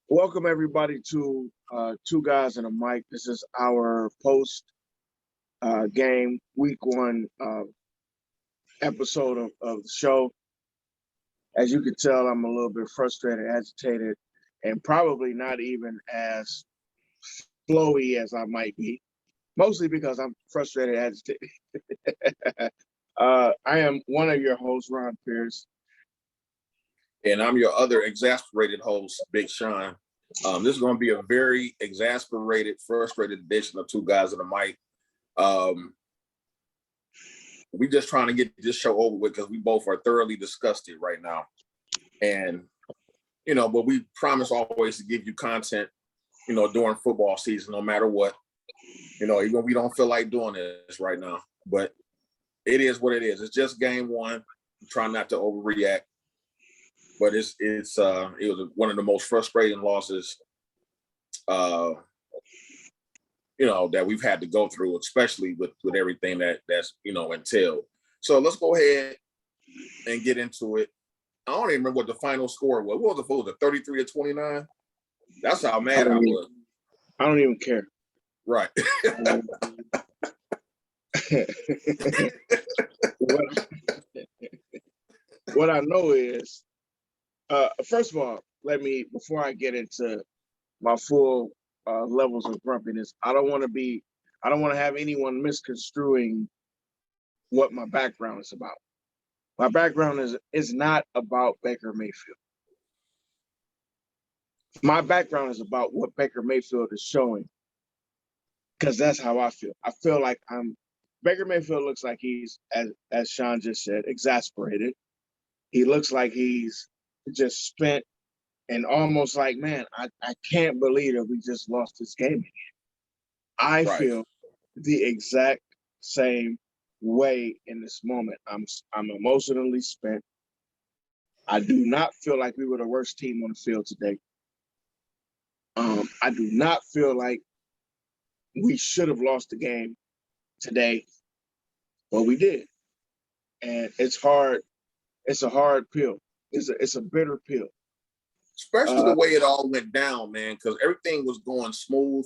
Welcome everybody to Two Guys and a Mic. This is our post game week one episode of the show. As you can tell, I'm a little bit frustrated, agitated, and probably not even as flowy as I might be. Mostly because I'm frustrated, agitated. I am one of your hosts, Ron Pierce. And I'm your other exasperated host, Big Sean. This is going to be a very exasperated, frustrated edition of Two Guys and a Mic. We just trying to get this show over with because we both are thoroughly disgusted right now. And, but we promise always to give you content, during football season, no matter what. Even we don't feel like doing this right now. But it is what it is. It's just game one. I'm trying not to overreact. But it was one of the most frustrating losses, that we've had to go through, especially with everything that's entailed. So let's go ahead and get into it. I don't even remember what the final score was. What was the 33-29? That's how mad I was. I don't even care. Right. What I know is, first of all, before I get into my full levels of grumpiness, I don't want to have anyone misconstruing what my background is about. My background is not about Baker Mayfield. My background is about what Baker Mayfield is showing, because that's how I feel. I feel like Baker Mayfield looks like he's, as Sean just said, exasperated. He looks like he's just spent and almost like, man, I can't believe that we just lost this game again. I feel the exact same way in this moment. I'm emotionally spent. I do not feel like we were the worst team on the field today. I do not feel like we should have lost the game today, but we did. And it's hard. It's a hard pill. It's a bitter pill. Especially the way it all went down, man, because everything was going smooth.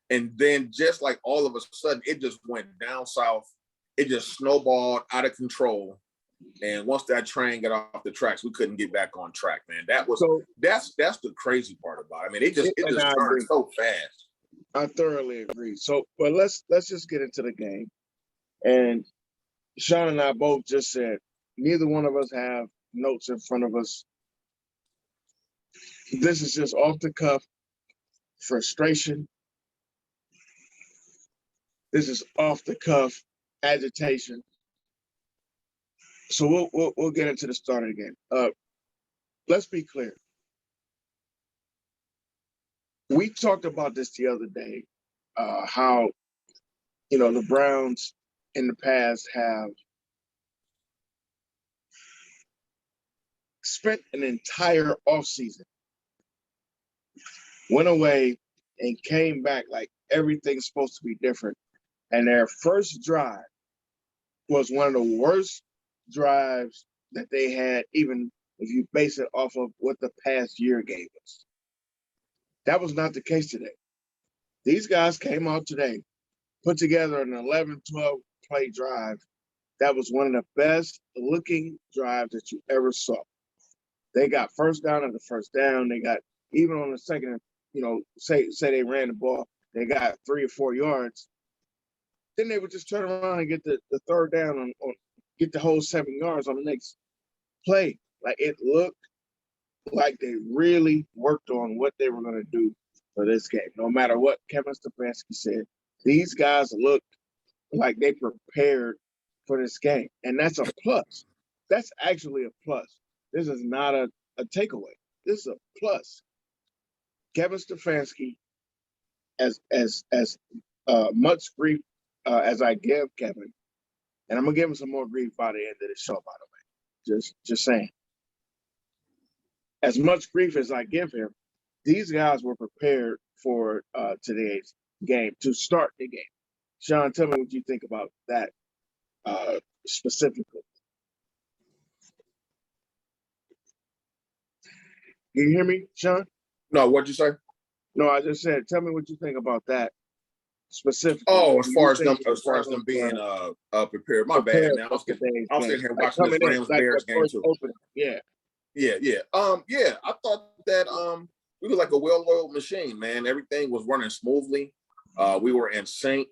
And then just like all of a sudden, it just went down south. It just snowballed out of control. And once that train got off the tracks, we couldn't get back on track, man. That's the crazy part about it. I mean, it just turned so fast. I thoroughly agree. So, but let's just get into the game. And Sean and I both just said, neither one of us have notes in front of us. This is just off the cuff frustration. This is off the cuff agitation. So we'll get into the start of the game. Let's be clear. We talked about this the other day, how the Browns in the past have spent an entire offseason, went away and came back like everything's supposed to be different. And their first drive was one of the worst drives that they had, even if you base it off of what the past year gave us. That was not the case today. These guys came out today, put together an 11-12 play drive. That was one of the best looking drives that you ever saw. They got first down at the first down. They got, even on the second, say they ran the ball, they got 3 or 4 yards. Then they would just turn around and get the third down on get the whole 7 yards on the next play. Like, it looked like they really worked on what they were going to do for this game. No matter what Kevin Stefanski said, these guys looked like they prepared for this game. And that's a plus. That's actually a plus. This is not a takeaway. This is a plus. Kevin Stefanski, as much grief as I give Kevin, and I'm gonna give him some more grief by the end of the show, by the way. Just saying. As much grief as I give him, these guys were prepared for today's game, to start the game. Sean, tell me what you think about that specifically. Can you hear me, Sean? No, what'd you say? No, I just said, tell me what you think about that specifically. Oh, Do you think the as far as them Browns being are prepared. My bad, prepared man. for today's I was game? sitting here Like watching this coming in, Rams like the Bears game first too. opening. Yeah. Yeah. I thought that we were like a well-oiled machine, man. Everything was running smoothly. We were in sync.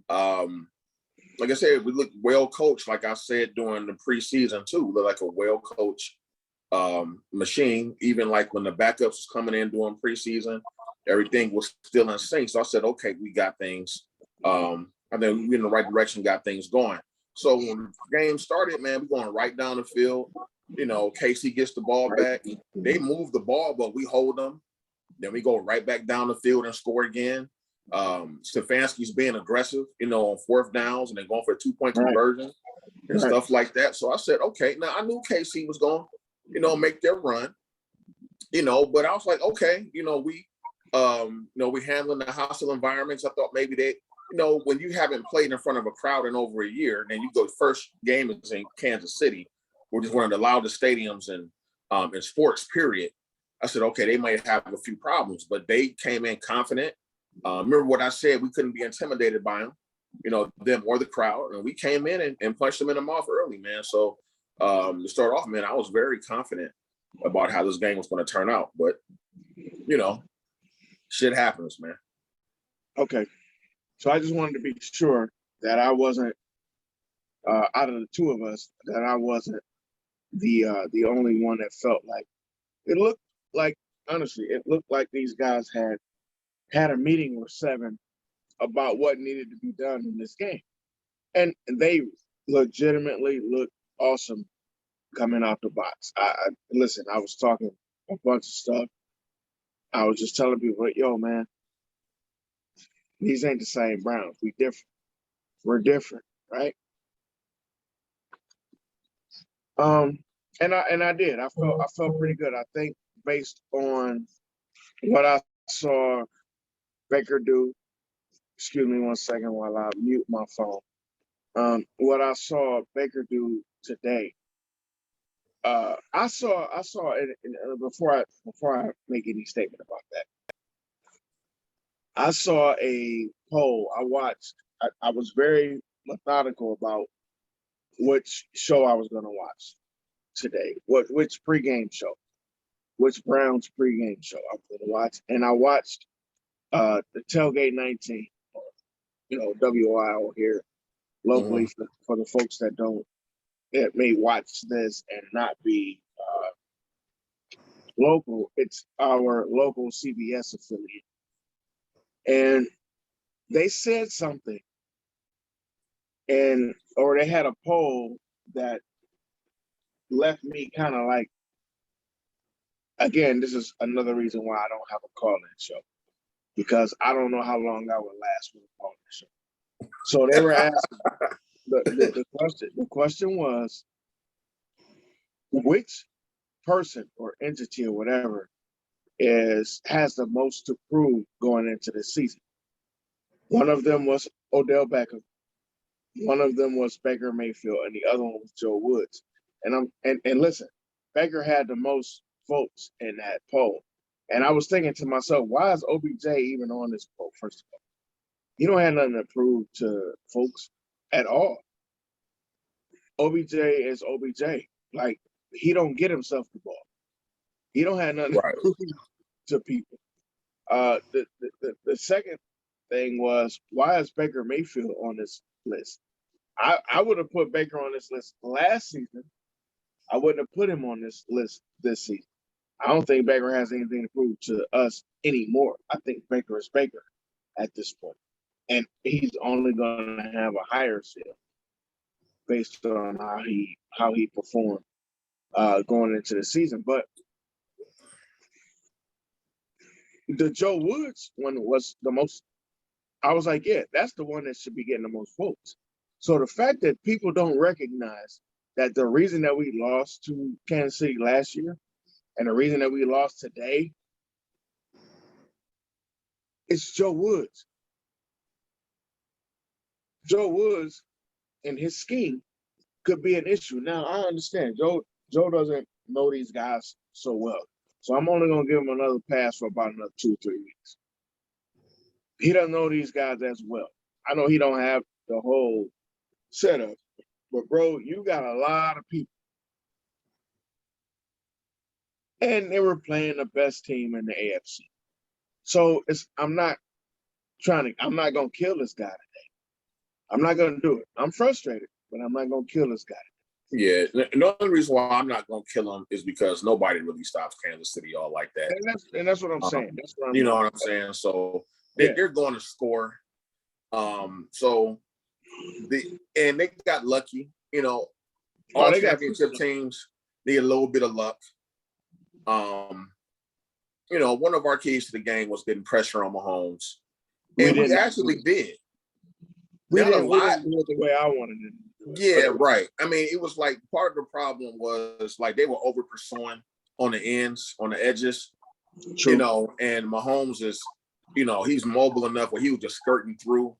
Like I said, we looked well coached, like I said during the preseason too. We looked like a well coached machine. Even like when the backups was coming in during preseason, everything was still in sync. So I said, okay, we got things. I think we're in the right direction, got things going. So when the game started, man, we're going right down the field. You know, Casey gets the ball back. They move the ball, but we hold them. Then we go right back down the field and score again. Stefanski's being aggressive, you know, on fourth downs and then going for a 2-point conversion and stuff like that. So I said, okay, now I knew KC was going, you know, make their run, you know, but I was like, okay, we handling the hostile environments. I thought maybe they, when you haven't played in front of a crowd in over a year, and then you go first game is in Kansas City, which is one of the loudest stadiums in sports, period. I said, okay, they might have a few problems, but they came in confident. Remember what I said, we couldn't be intimidated by them or the crowd. And we came in and punched them in the mouth early, man. So to start off, man, I was very confident about how this game was going to turn out. But, shit happens, man. Okay. So I just wanted to be sure that I wasn't, out of the two of us, that I wasn't the only one that felt like it looked like, honestly, it looked like these guys had a meeting with Seven about what needed to be done in this game. And they legitimately looked awesome coming out the box. Listen, I was talking a bunch of stuff. I was just telling people, yo, man, these ain't the same Browns. We different. We're different, right? And I did. I felt pretty good. I think based on what I saw Baker do. Excuse me 1 second while I mute my phone. What I saw Baker do today. I saw before I make any statement about that. I saw a poll. I watched. I was very methodical about which show I was going to watch today. Which pregame show? Which Browns pregame show I was going to watch? And I watched the Tailgate 19, WIL here locally for the folks that may watch this and not be local. It's our local CBS affiliate. And they said something, or they had a poll that left me kind of like, again, this is another reason why I don't have a call-in show, because I don't know how long I would last with a call-in show. So they were asking, the question was, which person or entity or whatever has the most to prove going into the season? One of them was Odell Beckham. One of them was Baker Mayfield, and the other one was Joe Woods. And listen, Baker had the most votes in that poll. And I was thinking to myself, why is OBJ even on this poll, first of all? He don't have nothing to prove to folks at all. OBJ is OBJ. Like, he don't get himself the ball. He don't have nothing to prove to people. The second thing was, why is Baker Mayfield on this list? I would have put Baker on this list last season. I wouldn't have put him on this list this season. I don't think Baker has anything to prove to us anymore. I think Baker is Baker at this point. And he's only going to have a higher ceiling based on how he performed going into the season. But the Joe Woods one was the most, I was like, yeah, that's the one that should be getting the most votes. So the fact that people don't recognize that the reason that we lost to Kansas City last year and the reason that we lost today is Joe Woods. Joe Woods and his scheme could be an issue. Now, I understand Joe doesn't know these guys so well. So I'm only gonna give him another pass for about another 2 or 3 weeks. He doesn't know these guys as well. I know he don't have the whole setup, but bro, you got a lot of people. And they were playing the best team in the AFC. So I'm not gonna kill this guy today. I'm not gonna do it. I'm frustrated, but I'm not gonna kill this guy. Yeah, the only reason why I'm not gonna kill him is because nobody really stops Kansas City all like that. And that's what I'm saying. That's what I'm you know what I'm saying? So they're going to score. So they got lucky, all championship teams need a little bit of luck. One of our keys to the game was getting pressure on Mahomes. And we actually did. We didn't do it the way I wanted it. Yeah, right. I mean, it was like part of the problem was like they were over pursuing on the ends, on the edges. True. And Mahomes is, he's mobile enough where he was just skirting through,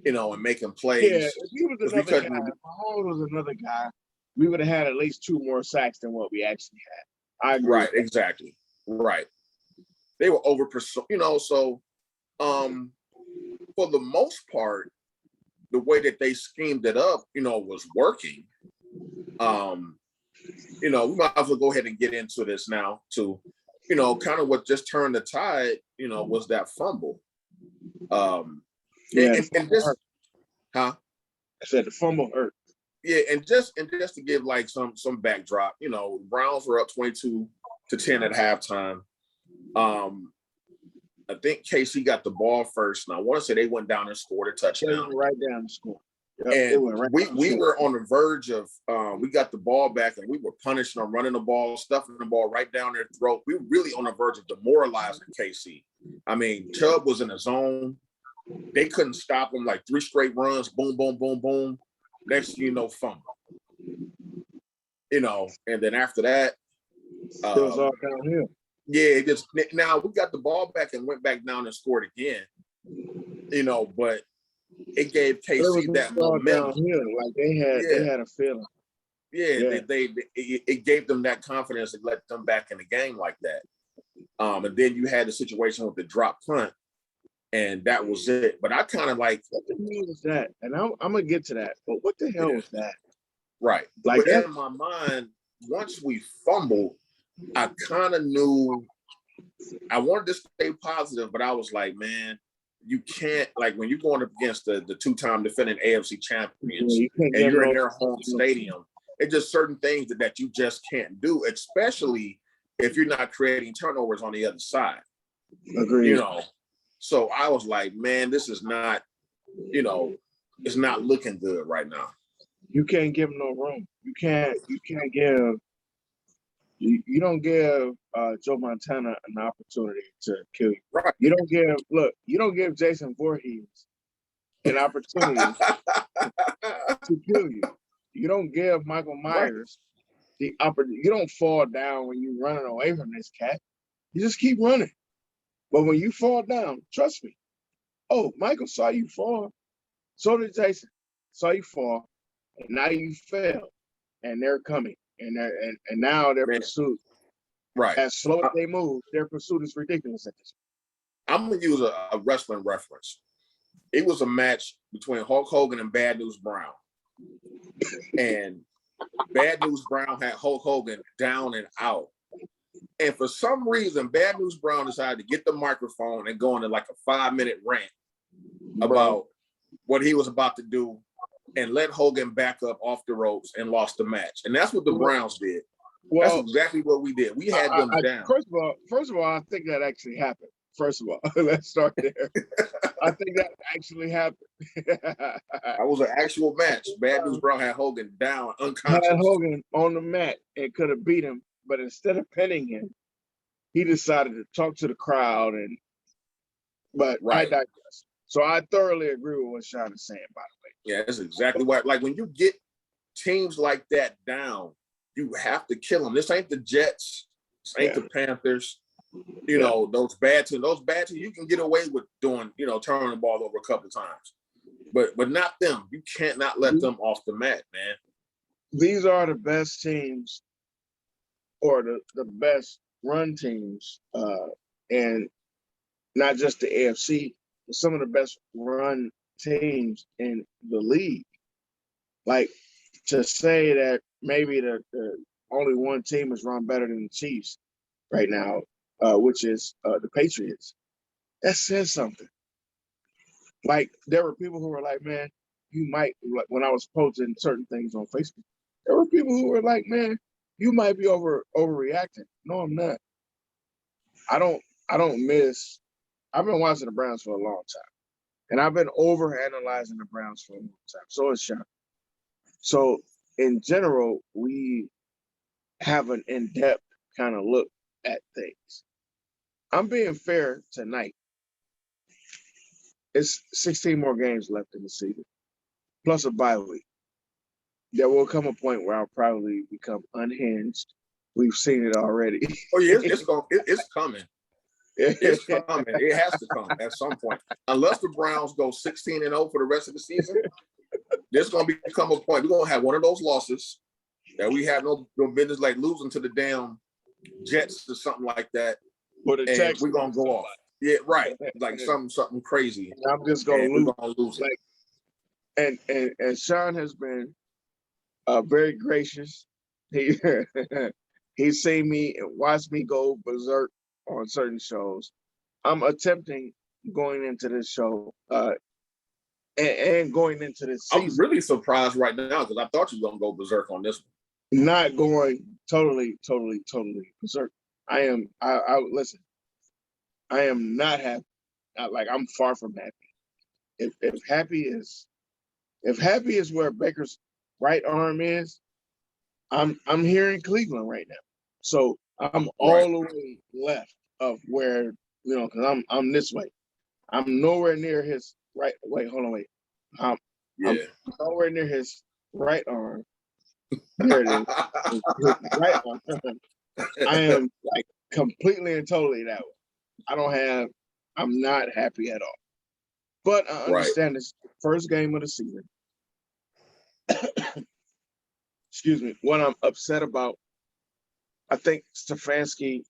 and making plays. Yeah, if he was another guy, if Mahomes was another guy, we would have had at least 2 more sacks than what we actually had. I agree. Right, exactly. Right. They were over pursuing, so for the most part, the way that they schemed it up, was working. We might as well go ahead and get into this now too. Kind of what just turned the tide, was that fumble. Yeah, and just, huh? I said the fumble hurt. Yeah, and just to give like some backdrop, Browns were up 22-10 at halftime. I think KC got the ball first, and I want to say they went down and scored a touchdown. They went right down the score. Yep, and we were on the verge of we got the ball back, and we were punishing them, running the ball, stuffing the ball right down their throat. We were really on the verge of demoralizing KC. I mean, Chubb was in a zone. They couldn't stop him, like 3 straight runs, boom, boom, boom, boom. Next thing you know, fumble. And then after that, it was all downhill. Yeah, now we got the ball back and went back down and scored again. But it gave KC that momentum. Like they had a feeling. Yeah. It gave them that confidence to let them back in the game like that. And then you had the situation with the drop punt, and that was it. But I kind of like, what the hell was that? And I'm gonna get to that. But what the hell was that? Right. Like, but in my mind, once we fumbled, I kind of knew I wanted to stay positive, but I was like, man, you can't, like, when you're going up against the 2-time defending AFC champions and you're in their home stadium, it's just certain things that you just can't do, especially if you're not creating turnovers on the other side. Agreed. So I was like, man, this is not, it's not looking good right now. You can't give them no room. You can't give. You don't give Joe Montana an opportunity to kill you. Right. You don't give Jason Voorhees an opportunity to kill you. You don't give Michael Myers the opportunity. You don't fall down when you're running away from this cat. You just keep running. But when you fall down, trust me. Oh, Michael saw you fall. So did Jason. Saw you fall. And now you fell. And they're coming. And now their pursuit, right? As slow as they move, their pursuit is ridiculous at this point. I'm gonna use a wrestling reference. It was a match between Hulk Hogan and Bad News Brown, and Bad News Brown had Hulk Hogan down and out. And for some reason, Bad News Brown decided to get the microphone and go into like a 5-minute rant about what he was about to do, and let Hogan back up off the ropes and lost the match. And that's what the Browns did. Well, that's exactly what we did. We had them down. First of all, I think that actually happened. First of all, let's start there. I think that actually happened. That was an actual match. Bad News Brown had Hogan down, unconscious. Had Hogan on the mat and could have beat him, but instead of pinning him, he decided to talk to the crowd. But I digress. So I thoroughly agree with what Sean is saying, by the way. Yeah, that's exactly what. Like, when you get teams like that down, you have to kill them. This ain't the Jets. This ain't the Panthers. Those bad teams. Those bad teams, you can get away with doing, turning the ball over a couple of times. But not them. You can't not let them off the mat, man. These are the best teams, or the best run teams, and not just the AFC, but some of the best run teams in the league. Like to say that maybe the only one team is run better than the Chiefs right now, which is the Patriots. That says something. Like there were people who were like, man, you might like when I was posting certain things on Facebook, there were people who were like, man, you might be overreacting. No, I'm not. I don't miss I've been watching the Browns for a long time. And I've been over analyzing the Browns for a long time. So it's Sean. So in general, we have an in-depth kind of look at things. I'm being fair tonight. It's 16 more games left in the season, plus a bye week. There will come a point where I'll probably become unhinged. We've seen it already. Oh yeah, it's coming. It's coming. It has to come at some point. Unless the Browns go 16-0 for the rest of the season, there's going to become a point. We're going to have one of those losses that we have no business, like losing to the damn Jets or something like that. And we're going to go off. Yeah, right. Like something crazy. I'm just going to lose. We're going to lose it. And Sean has been very gracious. He's seen me and watched me go berserk on certain shows. I'm attempting going into this show and going into this season. I'm really surprised right now because I thought you were going to go berserk on this one. Not going totally berserk. I listen. I am not happy. I'm far from happy. If happy is where Baker's right arm is, I'm here in Cleveland right now. So I'm all the way left of where, because I'm this way. I'm nowhere near his right. Wait, hold on, wait. I'm nowhere near his right arm. There it is. His right arm. I am like completely and totally that way. I'm not happy at all. But I understand this first game of the season. Excuse me. What I'm upset about, I think Stefanski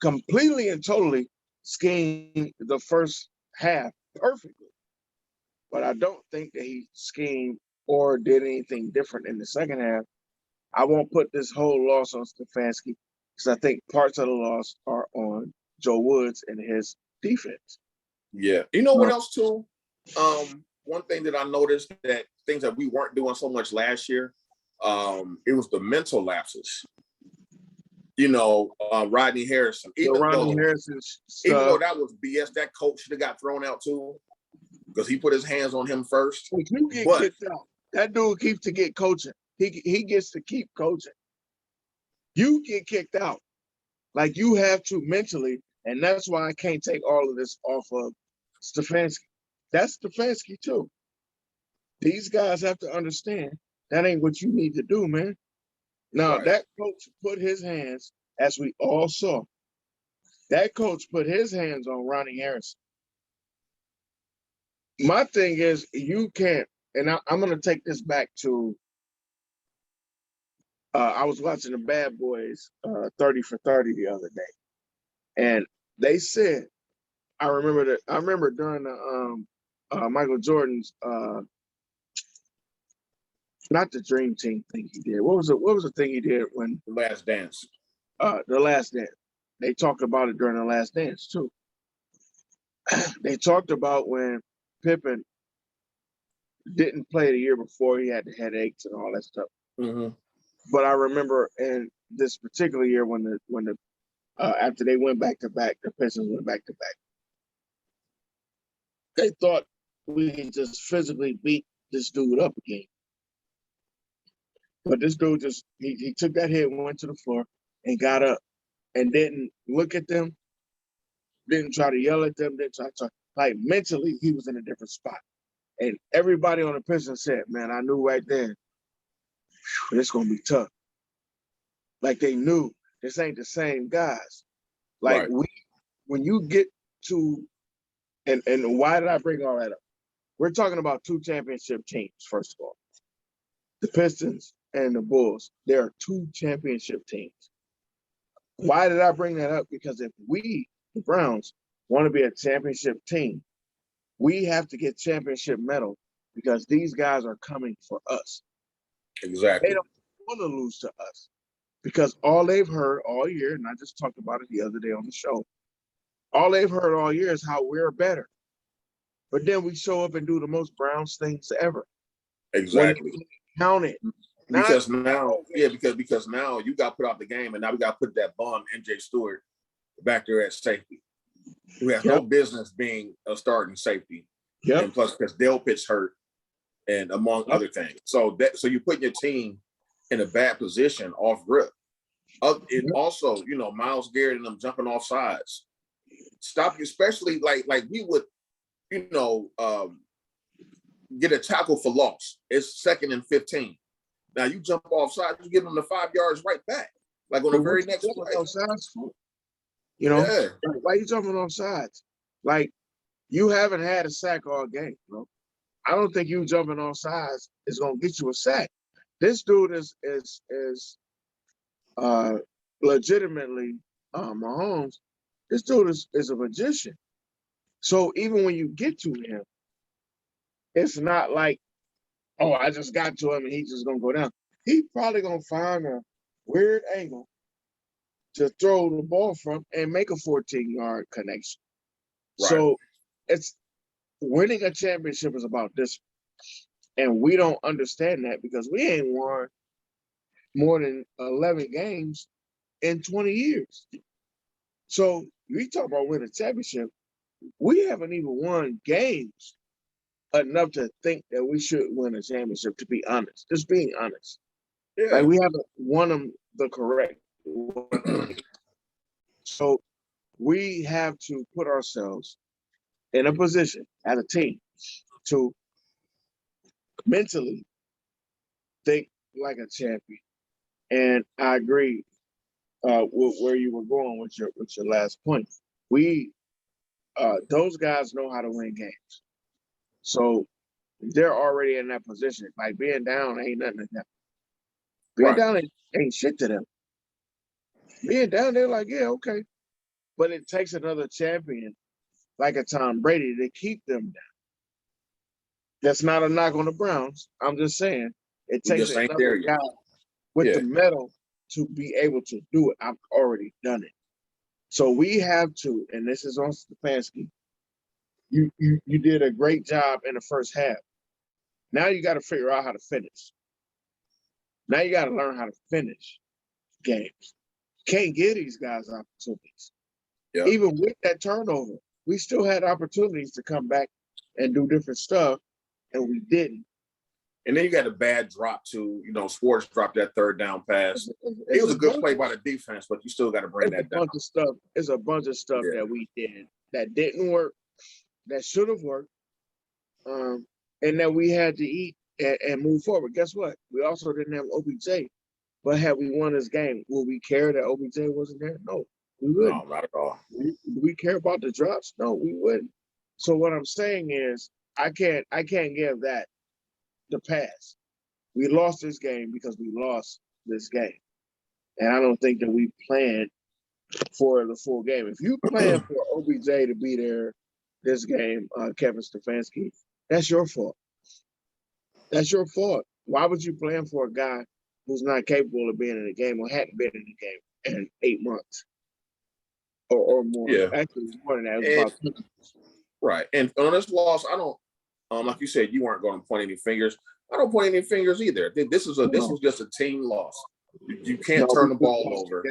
completely and totally schemed the first half perfectly. But I don't think that he schemed or did anything different in the second half. I won't put this whole loss on Stefanski because I think parts of the loss are on Joe Woods and his defense. Yeah. You know what else too? One thing that I noticed that things that we weren't doing so much last year, it was the mental lapses. Rodney Harrison. Even though that was BS, that coach should have got thrown out too because he put his hands on him first. You get kicked out. That dude keeps to get coaching. He gets to keep coaching. You get kicked out. Like you have to mentally, and that's why I can't take all of this off of Stefanski. That's Stefanski too. These guys have to understand that ain't what you need to do, man. Now, that coach put his hands, as we all saw, that coach put his hands on Ronnie Harrison. My thing is, you can't, and I'm going to take this back to, I was watching the Bad Boys 30 for 30 the other day, and they said, I remember during the Michael Jordan's, not the Dream Team thing he did. What was the thing he did when The Last Dance? The Last Dance. They talked about it during The Last Dance too. They talked about when Pippen didn't play the year before, he had the headaches and all that stuff. Mm-hmm. But I remember in this particular year when the after they went back to back, the Pistons went back to back. They thought we could just physically beat this dude up again. But this dude just he took that hit, went to the floor, and got up, and didn't look at them, didn't try to yell at them, didn't try to like mentally he was in a different spot. And everybody on the Pistons said, "Man, I knew right then, it's gonna be tough." Like they knew this ain't the same guys. Like when you get to, and why did I bring all that up? We're talking about two championship teams, first of all. The Pistons and the Bulls. There are two championship teams. Why did I bring that up? Because if we, the Browns, want to be a championship team, we have to get championship medal because these guys are coming for us. They Exactly. don't want to lose to us because all they've heard all year, and I just talked about it the other day on the show, all they've heard all year is how we're better. But then we show up and do the most Browns things ever. When Exactly. they count it, not Because now, yeah, because now you got put out the game, and now we got to put that bum NJ Stewart back there at safety, who has no yep, business being a starting safety, yep, and plus because Dale Pitt's hurt, and among yep. other things. So you're putting your team in a bad position off rip. And also, Myles Garrett and them jumping off sides. Stop, especially like we would, get a tackle for loss. It's 2nd and 15. Now you jump off side, you give them the 5 yards right back, like on the very next play. Off sides for? Yeah, Why are you jumping off sides? Like you haven't had a sack all game, bro. I don't think you jumping off sides is gonna get you a sack. This dude is legitimately Mahomes. This dude is a magician. So even when you get to him, it's not like, oh, I just got to him and he's just gonna go down. He's probably gonna find a weird angle to throw the ball from and make a 14-yard connection. right. So it's winning a championship is about this. And we don't understand that because we ain't won more than 11 games in 20 years. So we talk about winning a championship. We haven't even won games enough to think that we should win a championship, to be honest. Just being honest. Yeah. Like we haven't won them the correct way. So we have to put ourselves in a position as a team to mentally think like a champion. And I agree with where you were going with your last point. We those guys know how to win games, so they're already in that position. Like being down ain't nothing to them. Being Right. down ain't shit to them. Being down, they're like, yeah, okay. But it takes another champion like a Tom Brady to keep them down. That's not a knock on the Browns. I'm just saying it We takes just ain't there another yet. guy with Yeah. the medal to be able to do it. I've already done it. So we have to, and this is on Stefanski. You did a great job in the first half. Now you got to figure out how to finish. Now you got to learn how to finish games. Can't give these guys opportunities. Yeah. Even with that turnover, we still had opportunities to come back and do different stuff, and we didn't. And then you got a bad drop too. Sports dropped that 3rd down pass. It was a good play by the defense, but you still got to bring that down. It's a bunch of stuff that we did that didn't work, that should have worked, and that we had to eat and move forward. Guess what? We also didn't have OBJ. But had we won this game, would we care that OBJ wasn't there? No, we wouldn't. No, not at all. Do we care about the drops? No, we wouldn't. So what I'm saying is, I can't give that the pass. We lost this game because we lost this game, and I don't think that we planned for the full game. If you plan for OBJ to be there this game, Kevin Stefanski, that's your fault. That's your fault. Why would you plan for a guy who's not capable of being in the game or hadn't been in the game in 8 months or more? Yeah. Actually, more than that. It was about 2 months. Right. And on this loss, I don't. Like you said, you weren't going to point any fingers. I don't point any fingers either. This was just a team loss. You can't turn the ball over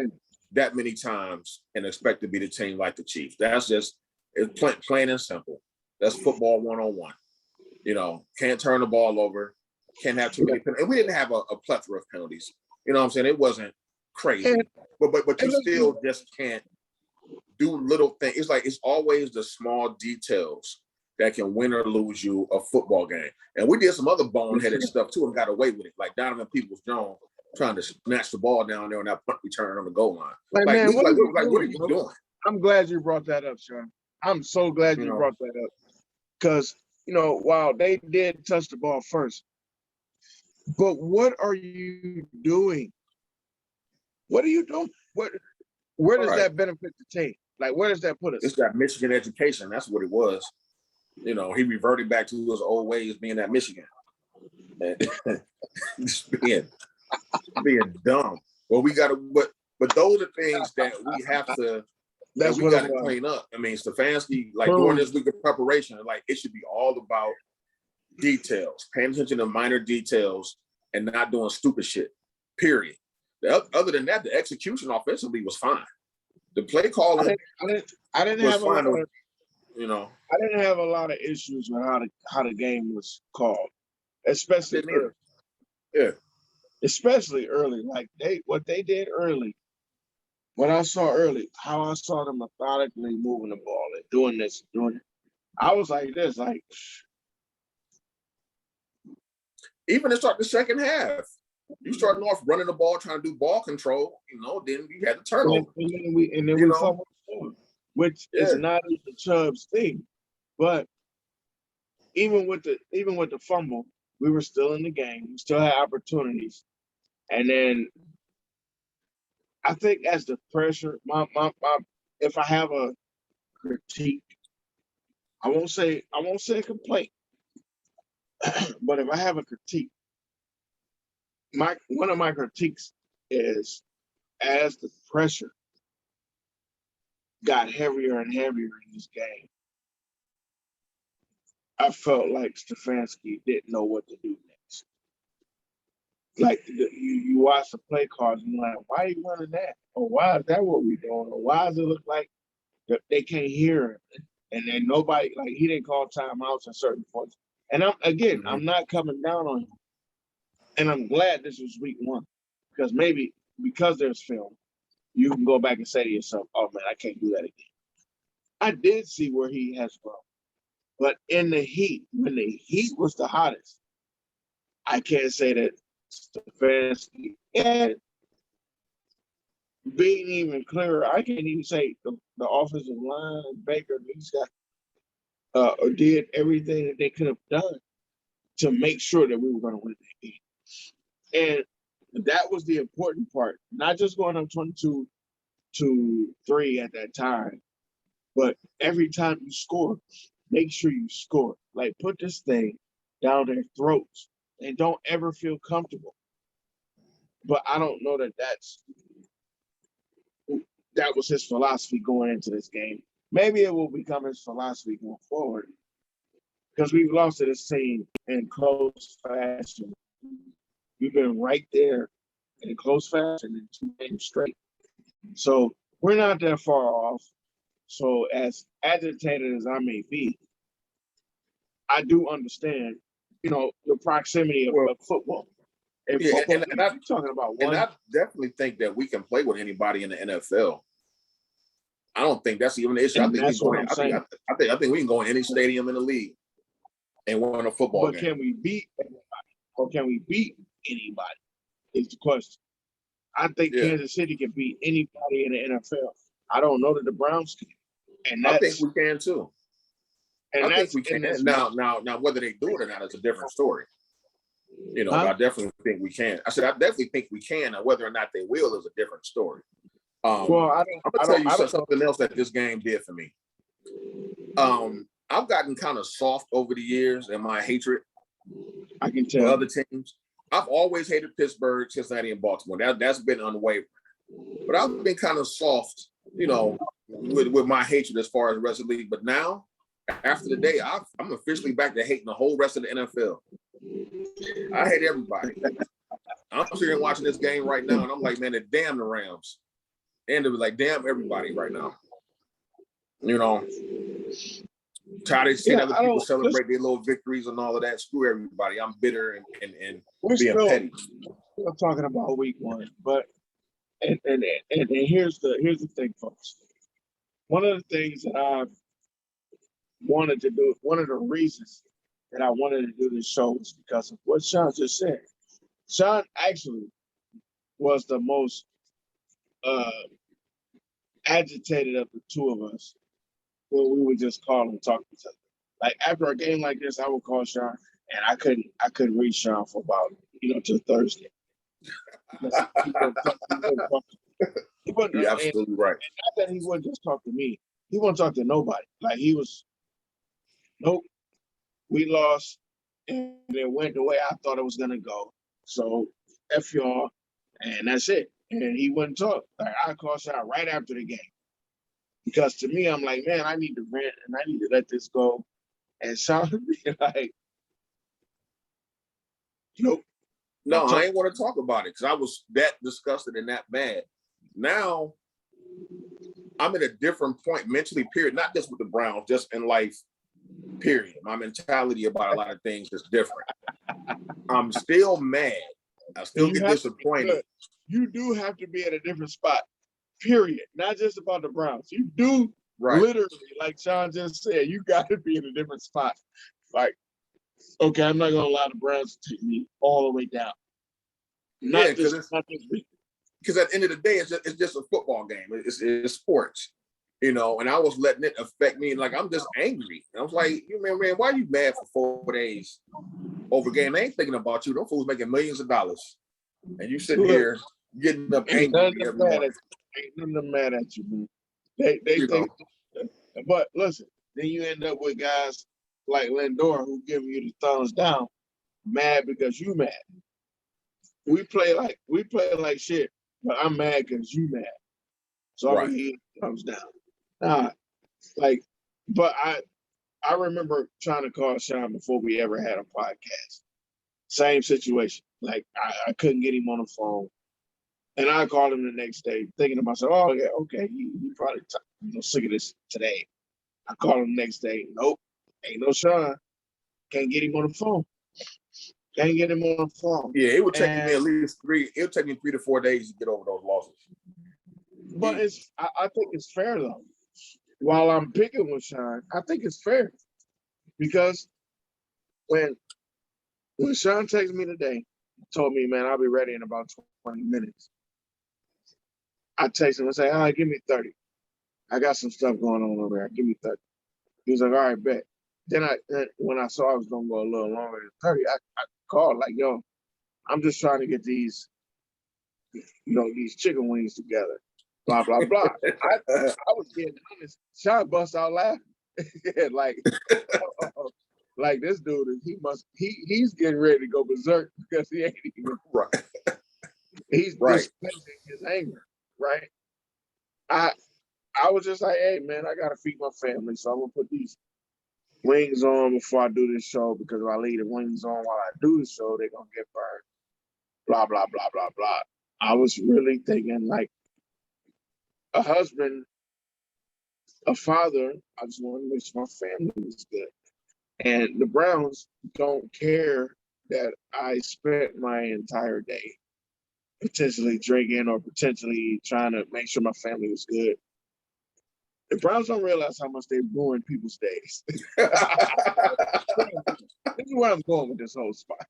that many times and expect to be the team like the Chiefs. That's just it's plain and simple. That's football 101. Can't turn the ball over. Can't have too many penalties. And we didn't have a plethora of penalties. You know what I'm saying? It wasn't crazy. But you still just can't do little things. It's always the small details that can win or lose you a football game. And we did some other boneheaded stuff too and got away with it. Like Donovan Peoples-Jones trying to snatch the ball down there on that punt return on the goal line. What are you doing? I'm glad you brought that up, Sean. I'm so glad you brought that up. Because, while they did touch the ball first, but what are you doing? What are you doing? Where All does right. that benefit the team? Like, where does that put us? It's that Michigan education. That's what it was. You know, he reverted back to his old ways being at Michigan. And just being dumb. Well, we gotta but those are things that we have to That's we what it gotta was. clean up. I mean, Stefanski, like Boom. during this week of preparation, like it should be all about details, paying attention to minor details and not doing stupid shit. Period. Other than that, the execution offensively was fine. The play calling I didn't was have a lot fine. of, You know, I didn't have a lot of issues with how the game was called, especially didn't either. early. Yeah. Especially early. Like what they did early. What I saw early, how I saw them methodically moving the ball and doing this, doing it. I was like this, like Even to start the second half, you starting off running the ball, trying to do ball control. You know, then you had the turnover. and then You we know, fumbled the ball, which is yeah. not even Chubb's thing. But even with the fumble, we were still in the game. We still had opportunities. And then I think as the pressure, my if I have a critique, I won't say a complaint, but if I have a critique, one of my critiques is as the pressure got heavier and heavier in this game, I felt like Stefanski didn't know what to do next. Like you watch the play cards and you're like, why are you running that? Or why is that what we're doing? Or why does it look like they can't hear him? And then nobody, like, he didn't call timeouts at certain points. And I'm not coming down on him. And I'm glad this was week one. Because there's film, you can go back and say to yourself, oh man, I can't do that again. I did see where he has grown. But in the heat, when the heat was the hottest, I can't say that Stefanski and being even clearer, I can't even say the offensive line, Baker, these guys did everything that they could have done to make sure that we were going to win that game. And that was the important part, not just going up 22-3 at that time, but every time you score, make sure you score. Like, put this thing down their throats and don't ever feel comfortable. But I don't know that was his philosophy going into this game. Maybe it will become his philosophy going forward, because we've lost to this team in close fashion. We've been right there in close fashion in 2 games straight. So we're not that far off. So as agitated as I may be, I do understand, the proximity of football. And football, you're talking about one. And I definitely think that we can play with anybody in the NFL. I don't think that's even the issue. I think we can go in any stadium in the league and win a football game. But can we beat anybody? Or can we beat anybody? Is the question. I think Kansas City can beat anybody in the NFL. I don't know that the Browns can. And I think we can too. And I think we can. Now, whether they do it or not is a different story. I definitely think we can. I definitely think we can. Now, whether or not they will is a different story. I'm gonna tell you something else that this game did for me. I've gotten kind of soft over the years in my hatred. I can tell. For other teams. I've always hated Pittsburgh, Cincinnati, and Baltimore. That's been unwavering. But I've been kind of soft, with my hatred as far as the rest of the league. But now, after the day, I'm officially back to hating the whole rest of the NFL. I hate everybody. I'm sitting here watching this game right now, and I'm like, man, damn the Rams. And it was like, damn everybody right now. Tired of seeing other people celebrate their little victories and all of that. Screw everybody. I'm bitter and being petty. We're talking about week one, but and here's the thing, folks. One of the things that I've wanted to do, one of the reasons that I wanted to do this show was because of what Sean just said. Sean actually was the most agitated of the two of us when we would just call and talk to each other. Like, after a game like this, I would call Sean, and I couldn't reach Sean for about till Thursday. He wouldn't, You're and absolutely right. not that he wouldn't just talk to me. He wouldn't talk to nobody. Like he was, nope, we lost, and it went the way I thought it was gonna go. So F y'all, and that's it. And he wouldn't talk. Like I called Sean right after the game. Because to me, I'm like, man, I need to rant and I need to let this go. And Sean would be like, nope. No, I ain't want to talk about it because I was that disgusted and that mad. Now I'm at a different point mentally, period, not just with the Browns, just in life, period. My mentality about a lot of things is different. I'm still mad. I still get disappointed. You do have to be at a different spot, period. Not just about the Browns. You do literally, like Sean just said, you got to be in a different spot. Like, okay, I'm not going to allow the Browns to take me all the way down. Because at the end of the day, it's just a football game. It's sports, and I was letting it affect me. Like I'm just angry. And I was like, man, why are you mad for 4 days over a game? I ain't thinking about you. Those fools making millions of dollars, and you sitting here getting up angry every morning. Ain't nothing mad at you, man. They think, but listen, then you end up with guys like Lindor who giving you the thumbs down, mad because you mad. We play like shit, but I'm mad because you mad. So he comes down. But I remember trying to call Sean before we ever had a podcast. Same situation. Like I couldn't get him on the phone. And I called him the next day, thinking to myself, oh yeah, okay, he probably sick of this today. I called him the next day. Nope, ain't no Sean. Can't get him on the phone. Can't get him on the phone. Yeah, it would take me at least 3. It would take me 3 to 4 days to get over those losses. But I think it's fair though. While I'm picking with Sean, I think it's fair because when Sean texted me today, told me, man, I'll be ready in about 20 minutes. I text him and say, all right, give me 30. I got some stuff going on over there. Give me 30. He was like, all right, bet. Then when I saw I was gonna go a little longer than 30, I called like, yo, I'm just trying to get these chicken wings together. Blah, blah, blah. I was getting honest. Sean bust out laughing. Like this dude he's getting ready to go berserk because he ain't even he's dispensing his anger, right? I was just like, hey man, I gotta feed my family, so I'm gonna put these wings on before I do this show because if I leave the wings on while I do the show, they're gonna get burned. Blah blah blah blah blah. I was really thinking like a husband, a father. I just want to make sure my family is good. And the Browns don't care that I spent my entire day potentially drinking or potentially trying to make sure my family was good. The Browns don't realize how much they ruin people's days. This is where I'm going with this whole spot.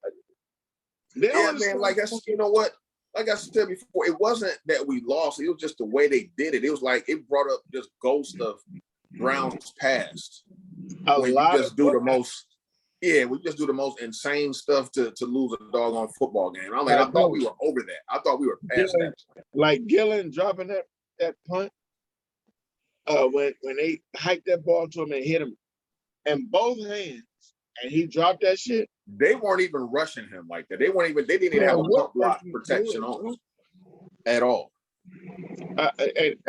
Man, like you know what? Like I said before, it wasn't that we lost. It was just the way they did it. It was like it brought up this ghost of Browns past. We just do the most insane stuff to lose a doggone football game. I'm like, I thought we were over that. I thought we were past that. Like Gillen dropping that punt. When they hiked that ball to him and hit him in both hands, and he dropped that shit. They weren't even rushing him like that. They didn't even have a punt block protection on at all. I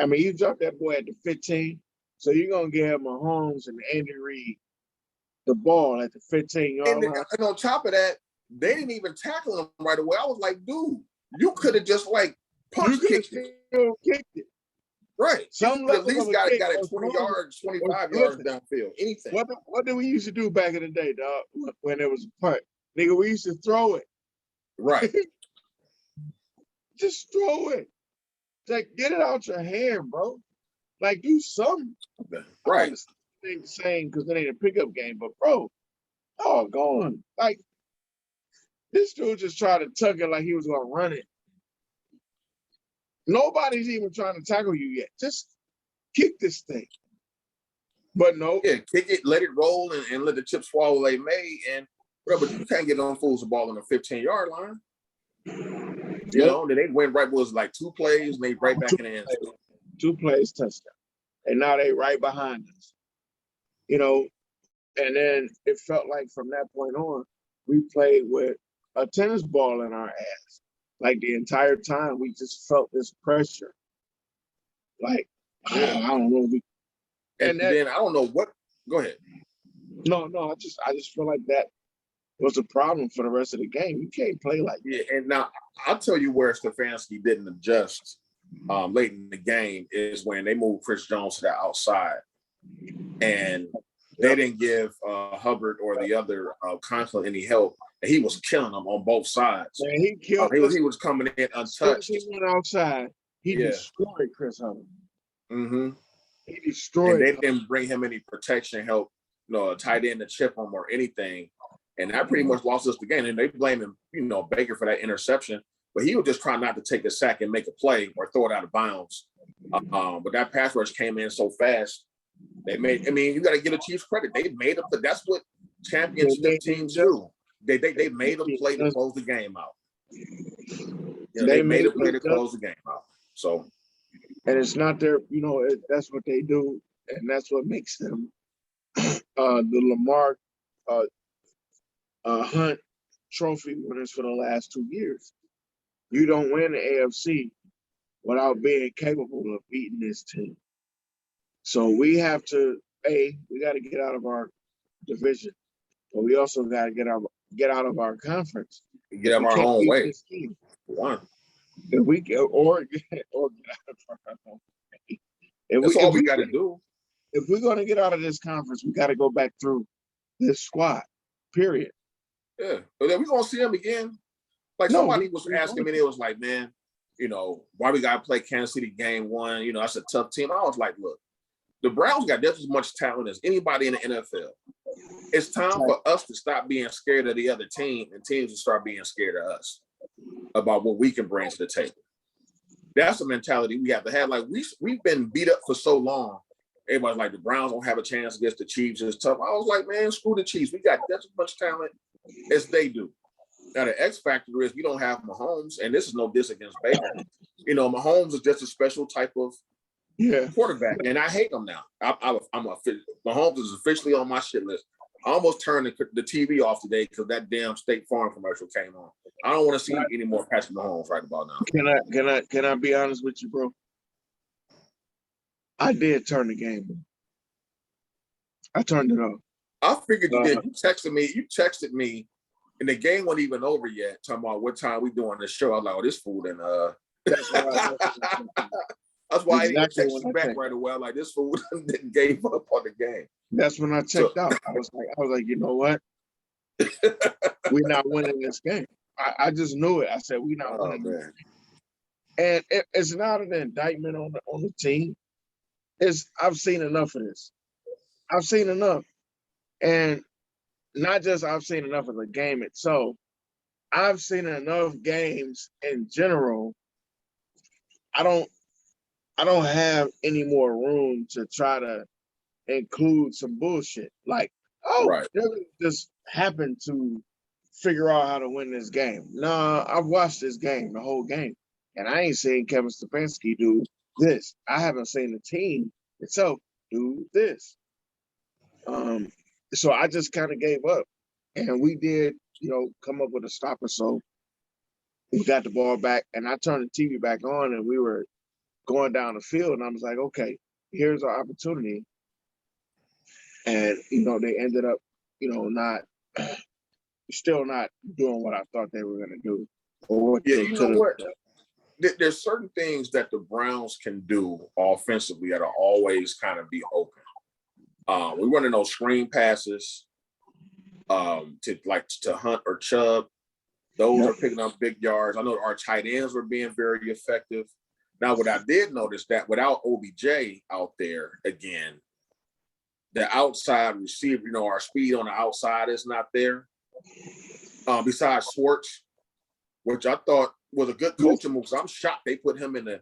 mean, you dropped that boy at the 15, so you're gonna give Mahomes and Andy Reid the ball at the 15-yard line. And on top of that, they didn't even tackle him right away. I was like, dude, you could have just kicked it. Right. Some at least got it 20 yards, 25 yards downfield. Anything. What did we used to do back in the day, dog? When there was a punt, nigga, we used to throw it. Right. Just throw it. Like get it out your hand, bro. Like do something. Right. Ain't the same because it ain't a pickup game, but bro, go on. Like this dude just tried to tuck it like he was gonna run it. Nobody's even trying to tackle you yet. Just kick this thing. But no. Yeah, kick it, let it roll, and let the chips fall where they may. And bro, but you can't get on fools the ball on the 15-yard line. You know, then they went right, was like 2 plays, and they right back in the end zone. 2 plays, touchdown. And now they right behind us. You know, and then it felt like from that point on, we played with a tennis ball in our ass. Like the entire time, we just felt this pressure. Like, Yeah. I don't know. And then I don't know what. Go ahead. No, I just feel like that was a problem for the rest of the game. You can't play like that. Yeah, and now I'll tell you where Stefanski didn't adjust late in the game is when they moved Chris Jones to the outside, and they didn't give Hubbard or the other Conklin any help, and he was killing them on both sides. Man, he killed. He was coming in untouched. He went outside. He destroyed Chris Hubbard. Mm-hmm. He destroyed. And they didn't bring him any protection help, a tight end to chip him or anything. And that pretty much lost us the game. And they blame him, Baker for that interception. But he was just trying not to take a sack and make a play or throw it out of bounds. But that pass rush came in so fast. You got to give the Chiefs credit. They made up. That's what championship teams do. They made a play to close the game out. They made a play to close the game out. So, and it's not their, that's what they do, and that's what makes them the Lamar Hunt trophy winners for the last 2 years. You don't win the AFC without being capable of beating this team. So we have to, we got to get out of our division, but we also got to get out of our conference. Get out of our own way. One. If we get, or get out of our own way. That's all we got to do. If we're going to get out of this conference, we got to go back through this squad, period. Yeah, but then we're going to see them again. Like somebody was asking me, they was like, man, why we got to play Kansas City game 1? That's a tough team. I was like, look, the Browns got just as much talent as anybody in the NFL. It's time for us to stop being scared of the other team and teams to start being scared of us about what we can bring to the table. That's the mentality we have to have. Like we've been beat up for so long. Everybody's like, the Browns don't have a chance against the Chiefs. It's tough. I was like, man, screw the Chiefs. We got just as much talent as they do. Now, the X factor is we don't have Mahomes, and this is no diss against Baker. Mahomes is just a special type of quarterback, and I hate him now. Mahomes is officially on my shit list. I almost turned the TV off today because that damn State Farm commercial came on. I don't want to see any more Patrick Mahomes right about now. Can I be honest with you, bro? I did turn the game on. I turned it off. I figured you did. You texted me, and the game wasn't even over yet, talking about what time we doing the show. I was like, oh, this fool, and that's why I didn't text you back right away. I'm like, this fool didn't gave up on the game. That's when I checked out. I was like, you know what? We're not winning this game. I just knew it. I said, we're not winning this game. And it's not an indictment on the team. I've seen enough of this. I've seen enough. And not just I've seen enough of the game itself. I've seen enough games in general. I don't have any more room to try to include some bullshit. Like, they just happened to figure out how to win this game. No, I've watched this game, the whole game. And I ain't seen Kevin Stefanski do this. I haven't seen the team itself do this. So I just kind of gave up. And we did, come up with a stopper. So we got the ball back, and I turned the TV back on, and we were going down the field, and I was like, okay, here's our opportunity. And, they ended up, still not doing what I thought they were going to do. Or what There's certain things that the Browns can do offensively that'll always kind of be open. We're running those screen passes to Hunt or Chubb. Those are picking up big yards. I know our tight ends were being very effective. Now, what I did notice that without OBJ out there again, the outside receiver, our speed on the outside is not there. Besides Schwartz, which I thought was a good coaching move. I'm shocked they put him in the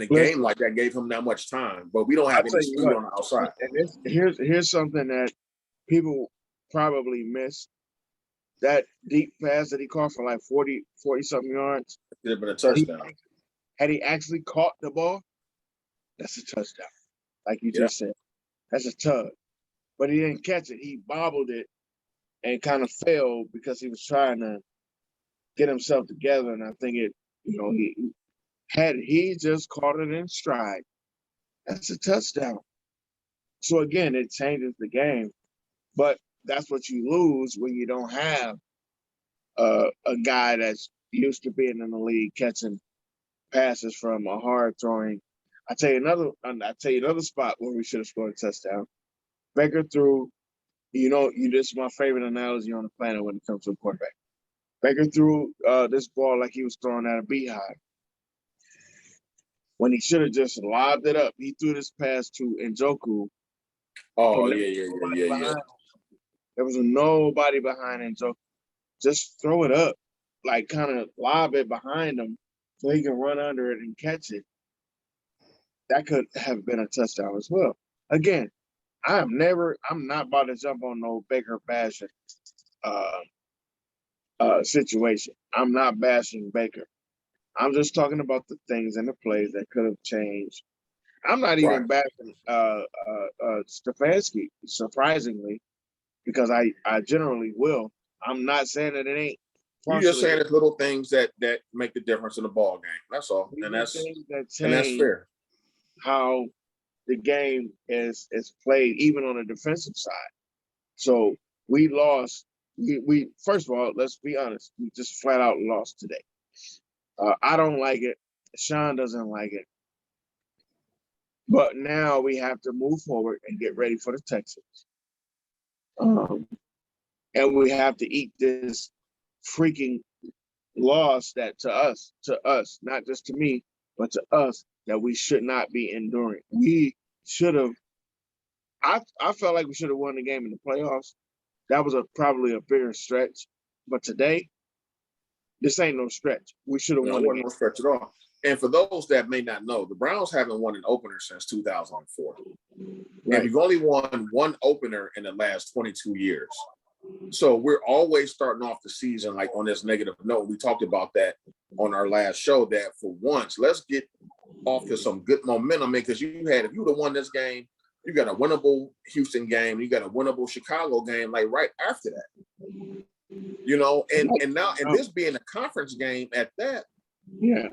game like that, gave him that much time. But we don't have any speed on the outside. And here's something that people probably miss. that deep pass that he caught for like 40 something yards, It have been a had he, touchdown. had he actually caught the ball, that's a touchdown. Like you Yeah. just said, that's a tug. But he didn't catch it. He bobbled it and kind of failed because he was trying to get himself together. And I think he just caught it in stride. That's a touchdown. So again, it changes the game. But that's what you lose when you don't have a guy that's used to being in the league catching passes from a hard throwing. I tell you another spot where we should have scored a touchdown. Baker threw. This is my favorite analogy on the planet when it comes to a quarterback. Baker threw this ball like he was throwing at a beehive. When he should have just lobbed it up, he threw this pass to Njoku. Oh, yeah. There was nobody behind Njoku. Just throw it up, like kind of lob it behind him so he can run under it and catch it. That could have been a touchdown as well. Again, I'm not about to jump on no Baker bashing uh, situation. I'm not bashing Baker. I'm just talking about the things and the plays that could have changed. I'm not Right. even bashing Stefanski, surprisingly, because I generally will. I'm not saying that it ain't You're just partially saying it's little things that make the difference in the ball game. That's all. these And are that's things that and that's change fair. how the game is played, even on the defensive side. So we lost. We first of all, let's be honest, we just flat out lost today. I don't like it. Sean doesn't like it. But now we have to move forward and get ready for the Texans. And we have to eat this freaking loss that to us, not just to me, but to us, that we should not be enduring. We should have. I felt like we should have won the game in the playoffs. That was probably a bigger stretch. But today, this ain't no stretch. We should have No, won it the wasn't game. no stretch at all. And for those that may not know, the Browns haven't won an opener since 2004. Right. And we've only won one opener in the last 22 years. So we're always starting off the season like on this negative note. We talked about that on our last show, that for once, let's get off to some good momentum, because if you would have won this game, you got a winnable Houston game, you got a winnable Chicago game, like right after that. And now, and this being a conference game at that, yeah,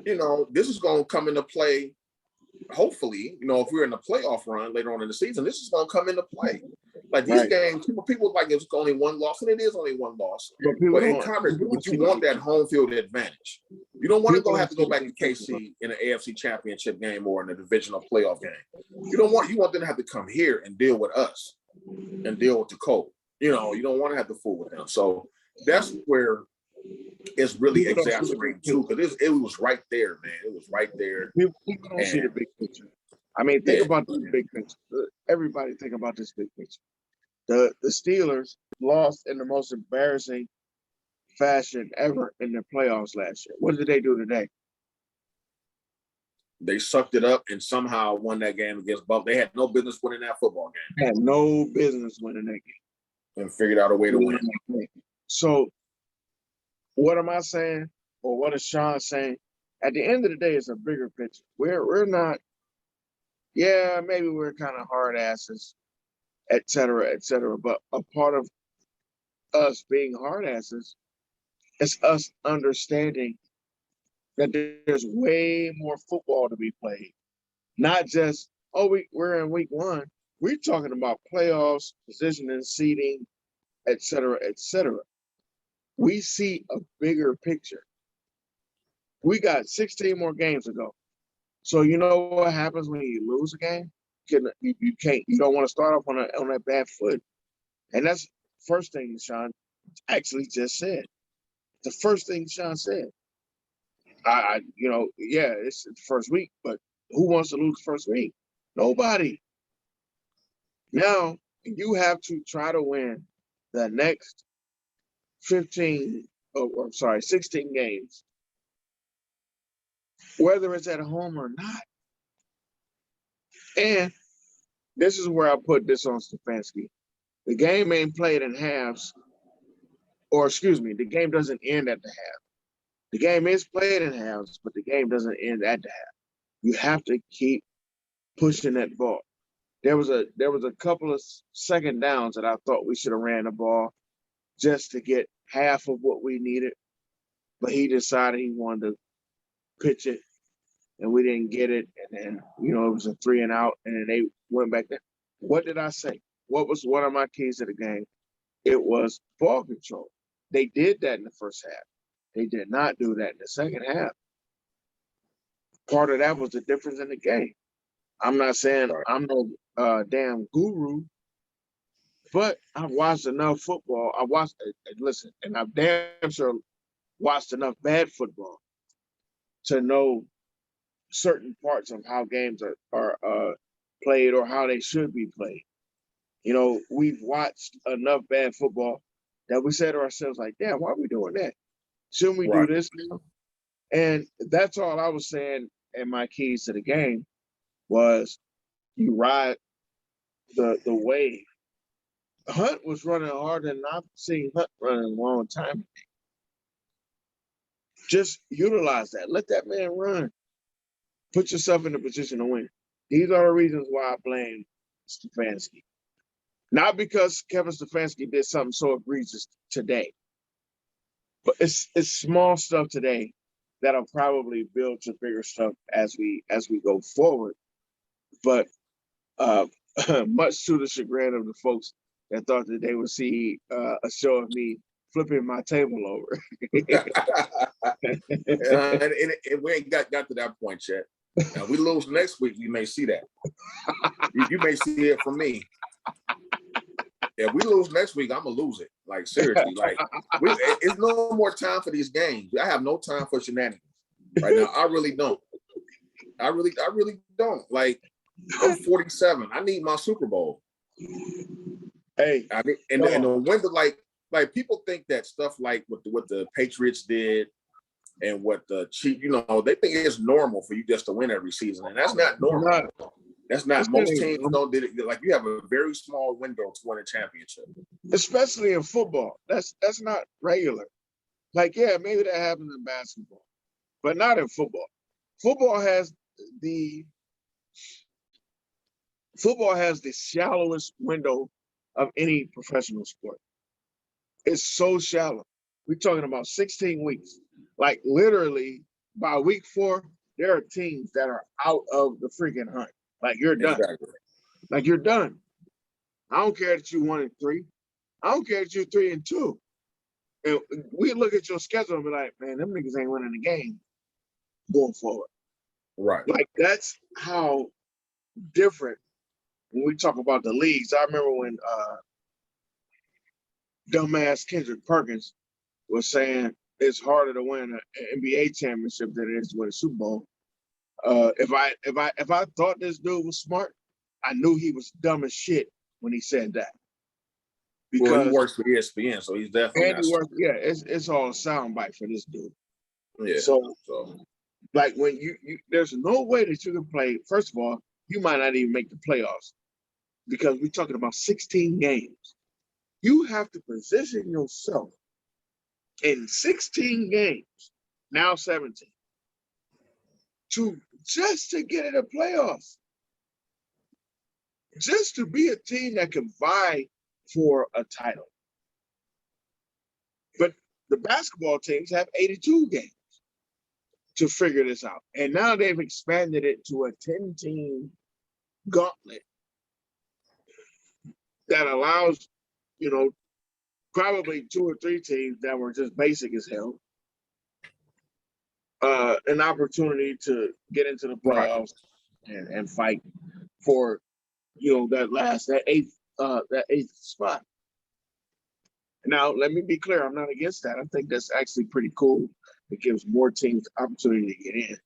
this is going to come into play. Hopefully, if we're in the playoff run later on in the season, this is going to come into play. Like these games, people like it's only one loss, and it is only one loss. But in college, you want that home field advantage. You don't want to have to go back to KC in an AFC championship game or in a divisional playoff game. You want them to have to come here and deal with us and deal with the cold. You don't want to have to fool with them. So that's where it's really exasperating too, because it was right there, man. It was right there. People don't see the big picture. I mean, think about this big picture. Everybody think about this big picture. The Steelers lost in the most embarrassing fashion ever in their playoffs last year. What did they do today? They sucked it up and somehow won that game against Buffalo. They had no business winning that football game. They had no business winning that game. And figured out a way to win. So what am I saying? Or what is Sean saying? At the end of the day, it's a bigger picture. We're not, maybe we're kind of hard asses, et cetera, but a part of us being hard asses is us understanding that there's way more football to be played. Not just, we're in week one. We're talking about playoffs, positioning, seeding, et cetera, et cetera. We see a bigger picture. We got 16 more games to go. So you know what happens when you lose a game? You don't want to start off on that bad foot. And that's the first thing Sean actually just said. The first thing Sean said. It's the first week, but who wants to lose the first week? Nobody. Now you have to try to win the next 16 games, whether it's at home or not. And this is where I put this on Stefanski. The game ain't played in halves or excuse me, the game doesn't end at the half. The game is played in halves, but the game doesn't end at the half. You have to keep pushing that ball. There was a couple of second downs that I thought we should have ran the ball just to get half of what we needed, but he decided he wanted to pitch it, and we didn't get it. And then it was a 3 and out, and then they went back there. What did I say? What was one of my keys to the game? It was ball control. They did that in the first half. They did not do that in the second half. Part of that was the difference in the game. I'm not saying I'm no damn guru, but I've watched enough football. Listen, and I've damn sure watched enough bad football to know certain parts of how games are played or how they should be played. We've watched enough bad football that we said to ourselves, like, damn, why are we doing that? Shouldn't we do this now? And that's all I was saying. And my keys to the game was you ride the wave. Hunt was running harder than I've seen Hunt run in a long time. Just utilize that. Let that man run. Put yourself in a position to win. These are the reasons why I blame Stefanski. Not because Kevin Stefanski did something so egregious today, but it's small stuff today that'll probably build to bigger stuff as we go forward. But much to the chagrin of the folks that thought that they would see a show of me flipping my table over. And we ain't got to that point yet. Now we lose next week, you may see that. You may see it from me. If we lose next week, I'm gonna lose it. Like seriously, like it's no more time for these games. I have no time for shenanigans right now. I really don't. I really don't. Like I'm 47. I need my Super Bowl. Hey, and the window, like people think that stuff like what the Patriots did and what the Chiefs, they think it's normal for you just to win every season, and that's not normal. That's not. Most teams don't did it. Like you have a very small window to win a championship, especially in football. That's not regular. Like, yeah, maybe that happens in basketball, but not in football. Football has the shallowest window of any professional sport. It's so shallow. We're talking about 16 weeks. Like literally by week 4, there are teams that are out of the freaking hunt. Like you're done. Exactly. Like you're done. I don't care that you 1-3. I don't care that you're 3-2. And we look at your schedule and be like, man, them niggas ain't winning the game going forward. Right. Like that's how different when we talk about the leagues. I remember when dumbass Kendrick Perkins was saying it's harder to win an NBA championship than it is to win a Super Bowl. If I thought this dude was smart, I knew he was dumb as shit when he said that. Because he works for ESPN, so he's definitely not smart. Yeah, it's all a soundbite for this dude. Yeah. So like when you there's no way that you can play. First of all, you might not even make the playoffs because we're talking about 16 games. You have to position yourself in 16 games, now 17, just to get in the playoffs. Just to be a team that can vie for a title. But the basketball teams have 82 games to figure this out. And now they've expanded it to a 10-team gauntlet that allows, probably 2 or 3 teams that were just basic as hell, an opportunity to get into the playoffs and fight for, that eighth spot. Now, let me be clear. I'm not against that. I think that's actually pretty cool. It gives more teams the opportunity to get in.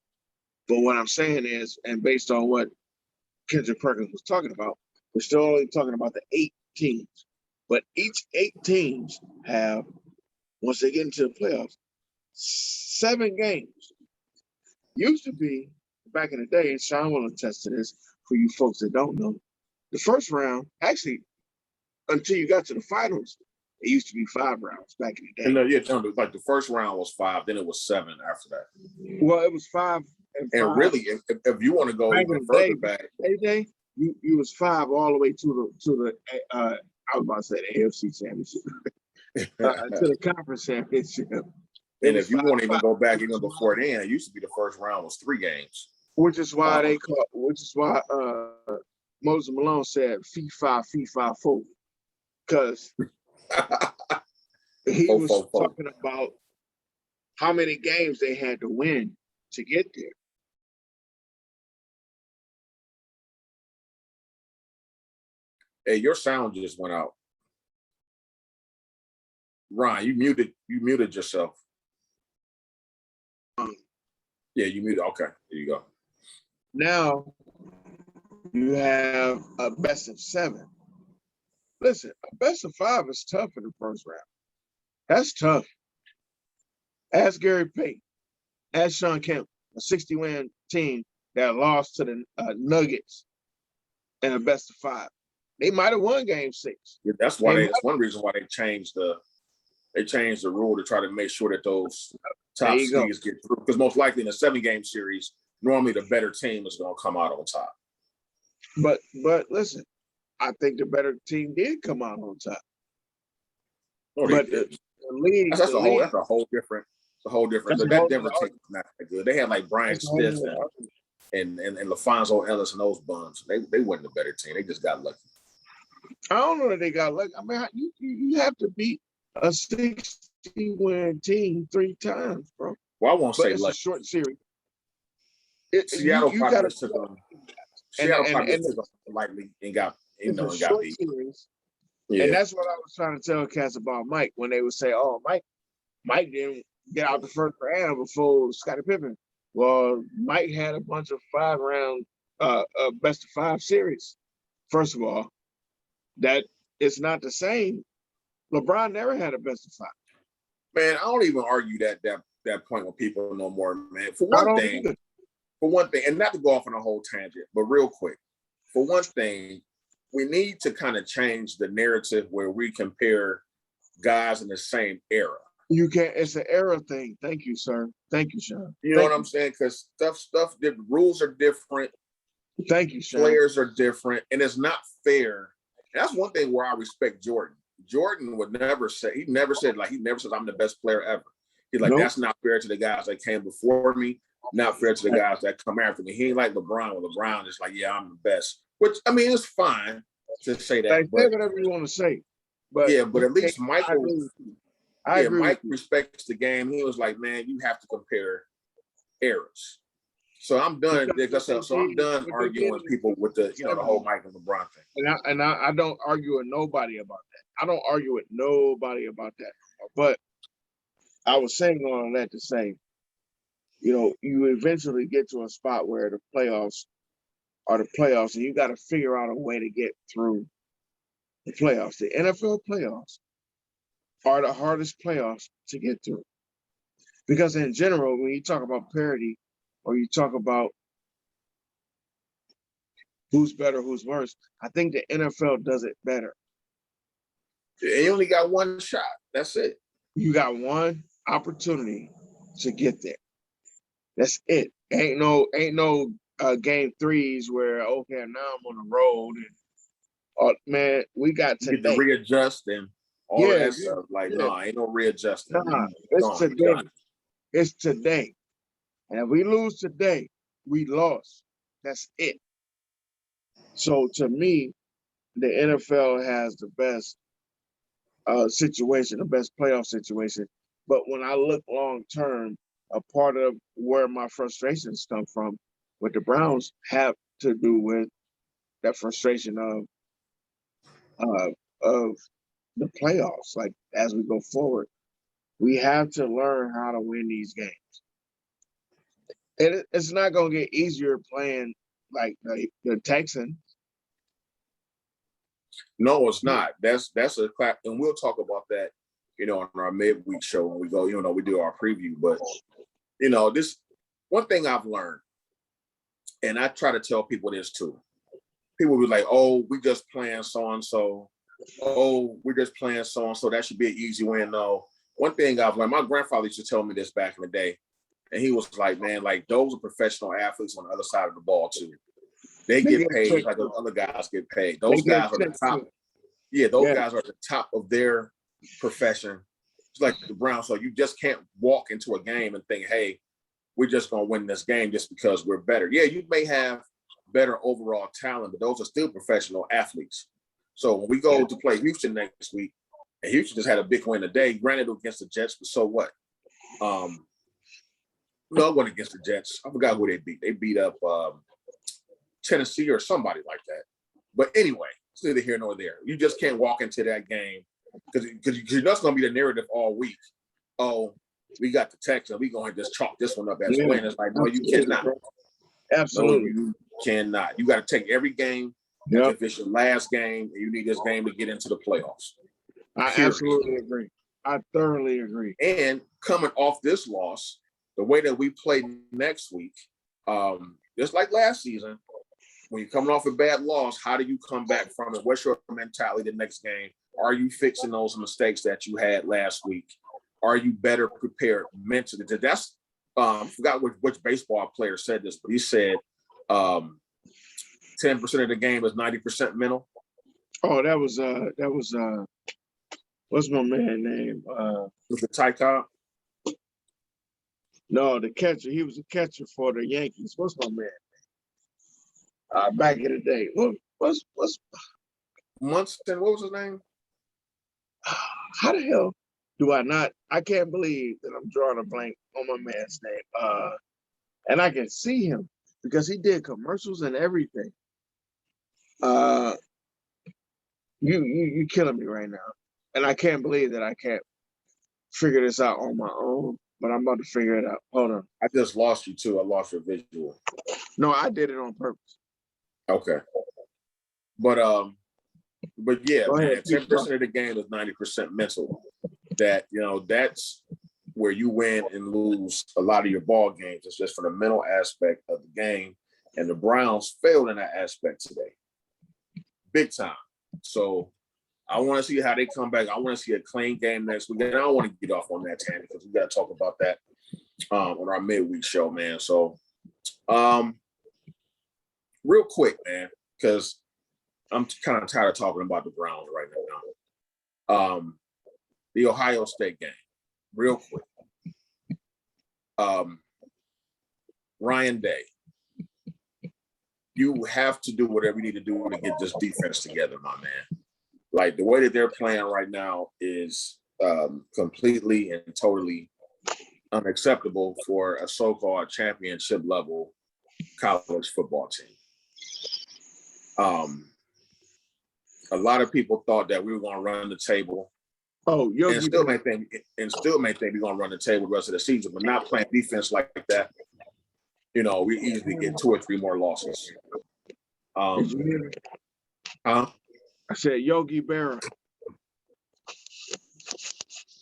But what I'm saying is, and based on what Kendrick Perkins was talking about, we're still only talking about the 8 teams. But each 8 teams have, once they get into the playoffs, 7 games. Used to be, back in the day, and Sean will attest to this for you folks that don't know, the first round, actually, until you got to the finals, It used to be 5 rounds back in the day. And like the first round was 5, then it was 7 after that. Well, it was 5 and 5. And really, if you want to go back even in the further day, back, you was 5 all the way to the I was about to say the AFC championship to the conference championship. And if you want to even go back even before then, it used to be the first round was 3 games. Which is why Moses Malone said fee fi 4, because he was talking about how many games they had to win to get there. Hey, your sound just went out. Ryan, you muted yourself. Yeah, you muted. Okay, there you go. Now you have a best of 7. Listen, a best of 5 is tough in the first round. That's tough. Ask Gary Payton, ask Sean Kemp, a 60-win team that lost to the Nuggets in a best of 5. They might have won Game 6. Yeah, that's one reason why they changed the rule to try to make sure that those top seeds get through. Because most likely in a 7-game series, normally the better team is going to come out on top. But listen, I think the better team did come out on top. Oh, but the league, that's a whole different. But that Denver team is not that good. They had like Brian Smith and LaFonso Ellis and those bums. They weren't the better team. They just got lucky. I don't know that they got lucky. I mean, you have to beat a 60-win team 3 times, bro. Well, I won't say it's lucky. A short series. Seattle probably took them. Seattle probably took them lightly and got and got beat. Series. Yeah. And that's what I was trying to tell Cass about Mike when they would say, "Oh, Mike didn't get out the first round before Scottie Pippen." Well, Mike had a bunch of 5-round best of 5 series. First of all, that it's not the same. LeBron never had a best of 5. Man, I don't even argue that point with people no more, man. For one thing, and not to go off on a whole tangent, but real quick, for one thing, we need to kind of change the narrative where we compare guys in the same era. You can't. It's an era thing. Thank you, sir. Thank you, Sean. You know what I'm saying? Because the rules are different. Thank you, Sean. Players are different, and it's not fair. And that's one thing where I respect Jordan. Jordan would never said I'm the best player ever. He's like, that's not fair to the guys that came before me, not fair to the guys that come after me. He ain't like LeBron, where LeBron is like, yeah, I'm the best. Which, I mean, it's fine to say that. Say whatever you want to say. But yeah, but at least Michael, Mike respects the game. He was like, man, you have to compare eras. So I'm done. I'm done arguing with people with the whole Mike and LeBron thing. And I don't argue with nobody about that. I don't argue with nobody about that. But I was saying all that to say, you eventually get to a spot where the playoffs are the playoffs, and you got to figure out a way to get through the playoffs. The NFL playoffs are the hardest playoffs to get through. Because in general, when you talk about parity or you talk about who's better, who's worse, I think the NFL does it better. You only got one shot. That's it. You got one opportunity to get there. That's it. Ain't no game 3s where, okay, now I'm on the road. And man, we got today. You get to readjust and all that stuff. Like, no, ain't no readjusting. Nah, it's today. It's today. And if we lose today, we lost. That's it. So to me, the NFL has the best situation, the best playoff situation. But when I look long term, a part of where my frustrations come from with the Browns have to do with that frustration of the playoffs. Like, as we go forward, we have to learn how to win these games. And it's not going to get easier playing like the Texans. No, it's not. That's a clap, and we'll talk about that, on our midweek show when we go. We do our preview. But this one thing I've learned, and I try to tell people this too. People be like, "Oh, we just playing so and so. oh, we're just playing so and so. That should be an easy win. No. One thing I've learned, my grandfather used to tell me this back in the day, and he was like, man, like those are professional athletes on the other side of the ball too. They They get get paid checked like too. those other guys get paid. They Those get guys are the checked top. too. Yeah, those Yeah, guys are at the top of their profession. It's like the Browns. So you just can't walk into a game and think, hey, we're just going to win this game just because we're better. Yeah, you may have better overall talent, but those are still professional athletes. So when we go to play Houston next week, and Houston just had a big win today, granted against the Jets, but so what? No, it wasn't against the Jets. I forgot who they beat. They beat up Tennessee or somebody like that. But anyway, it's neither here nor there. You just can't walk into that game because that's going to be the narrative all week. Oh, we got the Texans. We're going to just chalk this one up as a win. It's like, no, you cannot. bro. No, Absolutely. you cannot. You got to take every game as Yep. if it's your last game, and you need this game to get into the playoffs. I Period. absolutely agree. I thoroughly agree. And coming off this loss, the way that we play next week, just like last season, when you're coming off a bad loss, how do you come back from it? What's your mentality the next game? Are you fixing those mistakes that you had last week? Are you better prepared mentally? That's I forgot which baseball player said this, but he said 10% of the game is 90% mental. Oh, that was what's my man name? Was it Ty Cobb? No, the catcher. He was a catcher for the Yankees. What's my man? Back in the day. What's Munson, what was his name? how the hell do I not? I can't believe that I'm drawing a blank on my man's name. And I can see him because he did commercials and everything. You killing me right now, and I can't believe that I can't figure this out on my own. But I'm about to figure it out. Hold on. I just lost you too. I lost your visual. No, I did it on purpose. Okay. But yeah, Go ahead. man, 10% of the game is 90% mental. That's where you win and lose a lot of your ball games. It's just for the mental aspect of the game. And the Browns failed in that aspect today. Big time. So I want to see how they come back. I want to see a clean game next week. And I don't want to get off on that, Tanny, because we got to talk about that on our midweek show, man. So real quick, man, because I'm kind of tired of talking about the Browns right now. The Ohio State game, real quick. Ryan Day, you have to do whatever you need to do to get this defense together, my man. Like the way that they're playing right now is completely and totally unacceptable for a so-called championship level college football team. A lot of people thought that we were going to run the table. Oh, and still may think we're going to run the table the rest of the season, but not playing defense like that. We easily get 2 or 3 more losses. Did you hear me? Huh? I said Yogi Berra.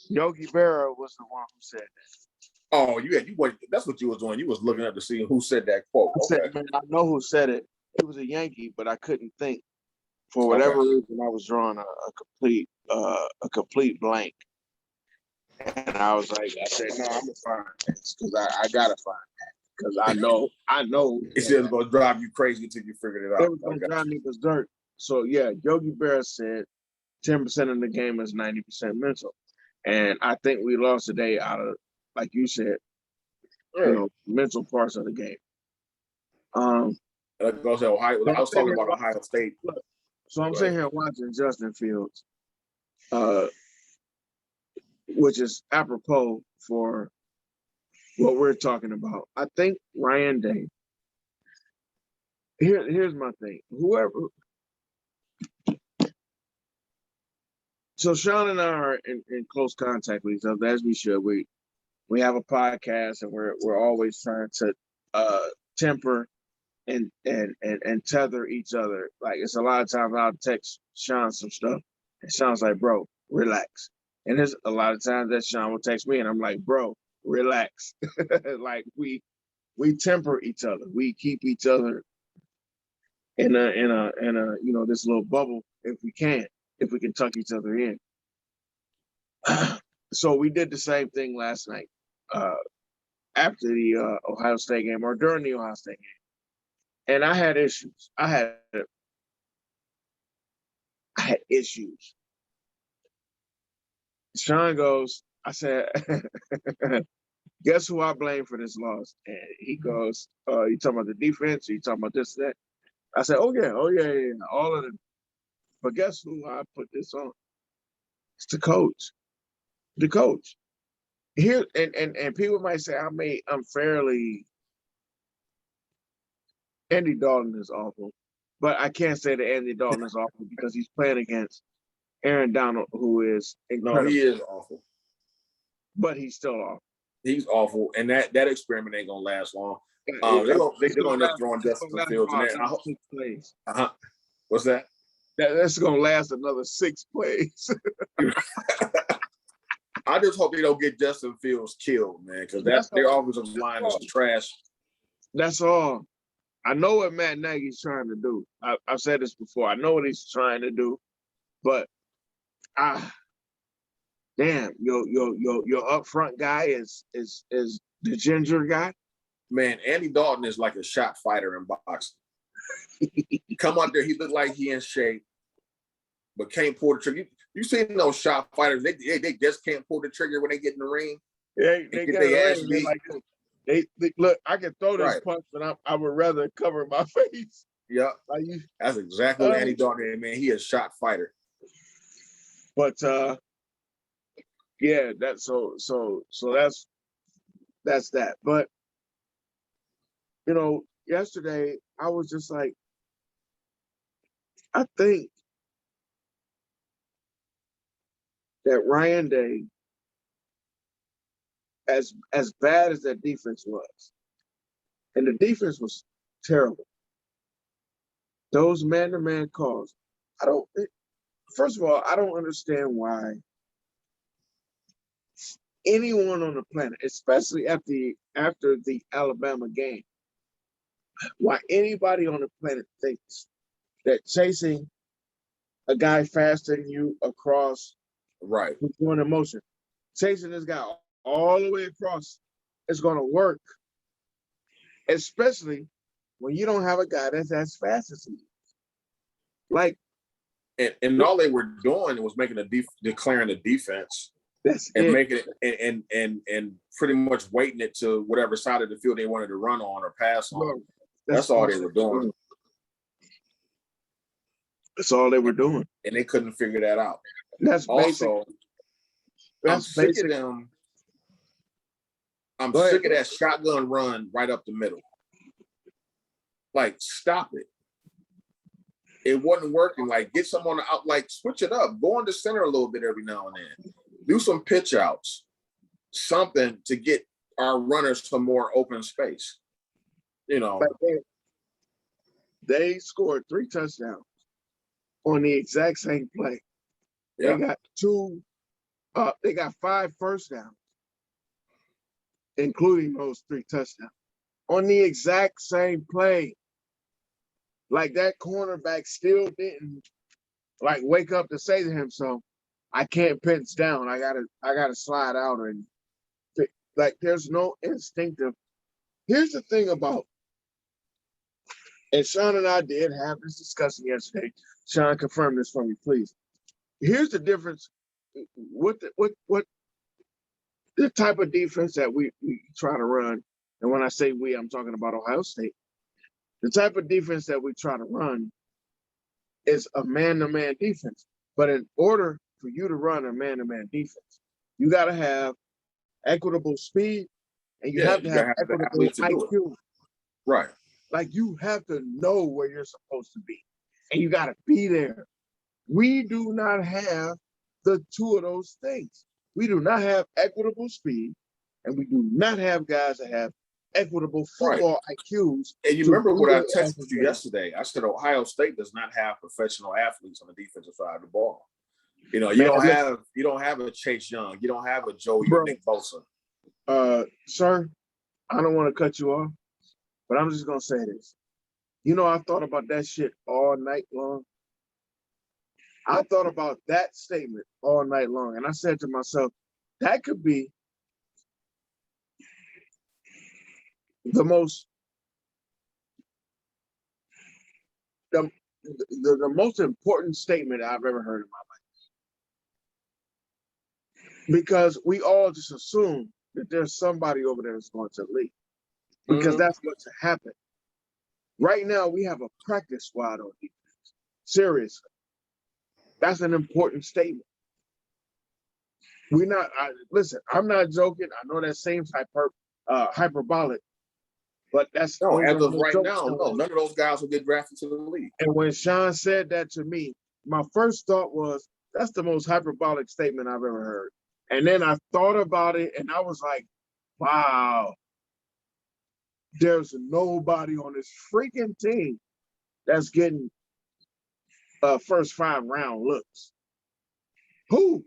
Yogi Berra was the one who said that. Oh, that's what you was doing. You was looking up to see who said that quote. I said, man, I know who said it. It was a Yankee, but I couldn't think. For whatever reason, I was drawing a complete blank. And I was like, I said, no, I'm gonna find this because I gotta find that because I know it's just gonna drive you crazy until you figured it out. It was gonna drive me berserk. So yeah, Yogi Berra said 10% of the game is 90% mental, and I think we lost today out of, like you said, mental parts of the game. Like I said, I was talking about Ohio State. So I'm sitting here watching Justin Fields, which is apropos for what we're talking about. I think Ryan Day. Here's my thing. So Sean and I are in close contact with each other, as we should. We have a podcast, and we're always trying to temper and tether each other. Like it's a lot of times I'll text Sean some stuff, and Sean's like, "Bro, relax." And there's a lot of times that Sean will text me, and I'm like, "Bro, relax." Like we temper each other. We keep each other in a this little bubble if we can. if we can tuck each other in. So we did the same thing last night after the Ohio State game or during the Ohio State game. And I had issues. I had issues. Sean goes, I said, guess who I blame for this loss? And he goes, you talking about the defense? Or you talking about this, that? I said, oh yeah, all of them. But guess who I put this on? It's the coach. The coach. Here and people might say I may unfairly Andy Dalton is awful. But I can't say that Andy Dalton is awful because he's playing against Aaron Donald, who is No, incredible. he is awful. But he's still awful. He's awful, and that experiment ain't gonna last long. They're gonna end up throwing Justin Fields in there. 6 plays. What's that? That's gonna last another 6 plays. I just hope they don't get Justin Fields killed, man, because their offensive line is trash. That's all. I know what Matt Nagy's trying to do. I've said this before. I know what he's trying to do, but damn, your up front guy is the ginger guy. Man, Andy Dalton is like a shot fighter in boxing. Come out there, he look like he in shape, but can't pull the trigger. You seen those shot fighters? They just can't pull the trigger when they get in the ring. They get their ass beat. They look. I can throw this punch, but I would rather cover my face. Yeah, that's exactly what Andy Dalton is, man. He is a shot fighter. But yeah, that's so that's that. But yesterday I was just like, I think that Ryan Day, as bad as that defense was, and the defense was terrible. Those man-to-man calls, first of all, I don't understand why anyone on the planet, especially after the Alabama game, why anybody on the planet thinks that chasing a guy faster than you across, right, who's doing a motion, chasing this guy all the way across is going to work, especially when you don't have a guy that's as fast as he is. Like, and all they were doing was declaring the defense. That's and it. making it and pretty much weighting it to whatever side of the field they wanted to run on or pass on. That's all they were doing. That's all they were doing. And they couldn't figure that out. That's also basic. I'm sick of them. I'm sick of that shotgun run right up the middle. Like, stop it. It wasn't working. Like, get someone out, like, switch it up. Go on the center a little bit every now and then. Do some pitch outs. Something to get our runners some more open space. They scored 3 touchdowns on the exact same play. Yeah. They got 5 first downs, including those 3 touchdowns, on the exact same play. Like, that cornerback still didn't wake up to say to himself, I can't pinch down. I gotta slide out, and there's no instinctive. Here's the thing about, and Sean and I did have this discussion yesterday. Sean, confirm this for me, please. Here's the difference. What the type of defense that we try to run, and when I say we, I'm talking about Ohio State. The type of defense that we try to run is a man-to-man defense. But in order for you to run a man-to-man defense, you got to have equitable speed, and you have to have equitable IQ. Right. Like, you have to know where you're supposed to be, and you got to be there. We do not have the 2 of those things. We do not have equitable speed, and we do not have guys that have equitable football IQs. And you remember what I texted you yesterday? I said Ohio State does not have professional athletes on the defensive side of the ball. You don't have a Chase Young. You don't have a Joey or Nick Bosa. Sir, I don't want to cut you off, but I'm just gonna say this. I thought about that shit all night long. I thought about that statement all night long, and I said to myself, that could be the most the, the most important statement I've ever heard in my life. Because we all just assume that there's somebody over there that's going to leave. Because that's what's happened. Right now, we have a practice squad on defense. Seriously. That's an important statement. Listen, I'm not joking. I know that seems hyperbolic, but those as are of no right jokes. now, no, none of those guys will get drafted to the league. And when Sean said that to me, my first thought was, that's the most hyperbolic statement I've ever heard. And then I thought about it and I was like, wow, there's nobody on this freaking team that's getting first 5 round looks. Who?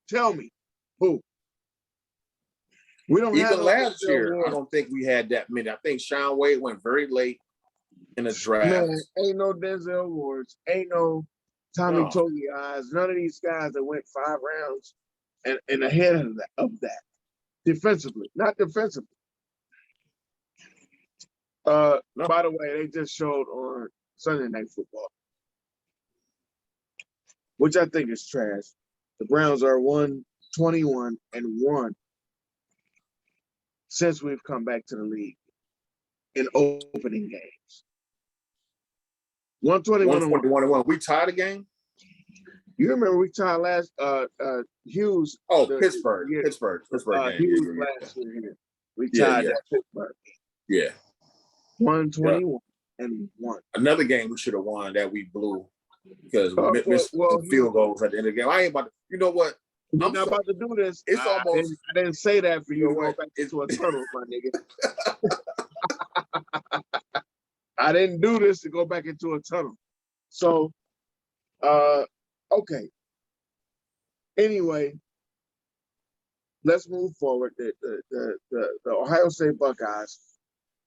Tell me. Who? We don't have Even no last Denzel year, I Ward. don't think we had that many. I think Sean Wade went very late in the draft. Man, ain't no Denzel Wards, ain't no Tommy Togi Eyes, none of these guys that went 5 rounds and ahead of that. Defensively, not defensively. No. By the way, they just showed on Sunday Night Football, which I think is trash. The Browns are 121-1 since we've come back to the league in opening games. 121-1. We tied a game? You remember we tied last Hughes. Pittsburgh game. Hughes last year here. We tied that Pittsburgh game. Yeah. 121-1. Another game we should have won that we blew because we missed the field goals at the end of the game. I ain't about to, you know what? I'm not about to do this. It's almost. I didn't say that for you to go back into a tunnel, my nigga. I didn't do this to go back into a tunnel. So, okay. Anyway, let's move forward. The Ohio State Buckeyes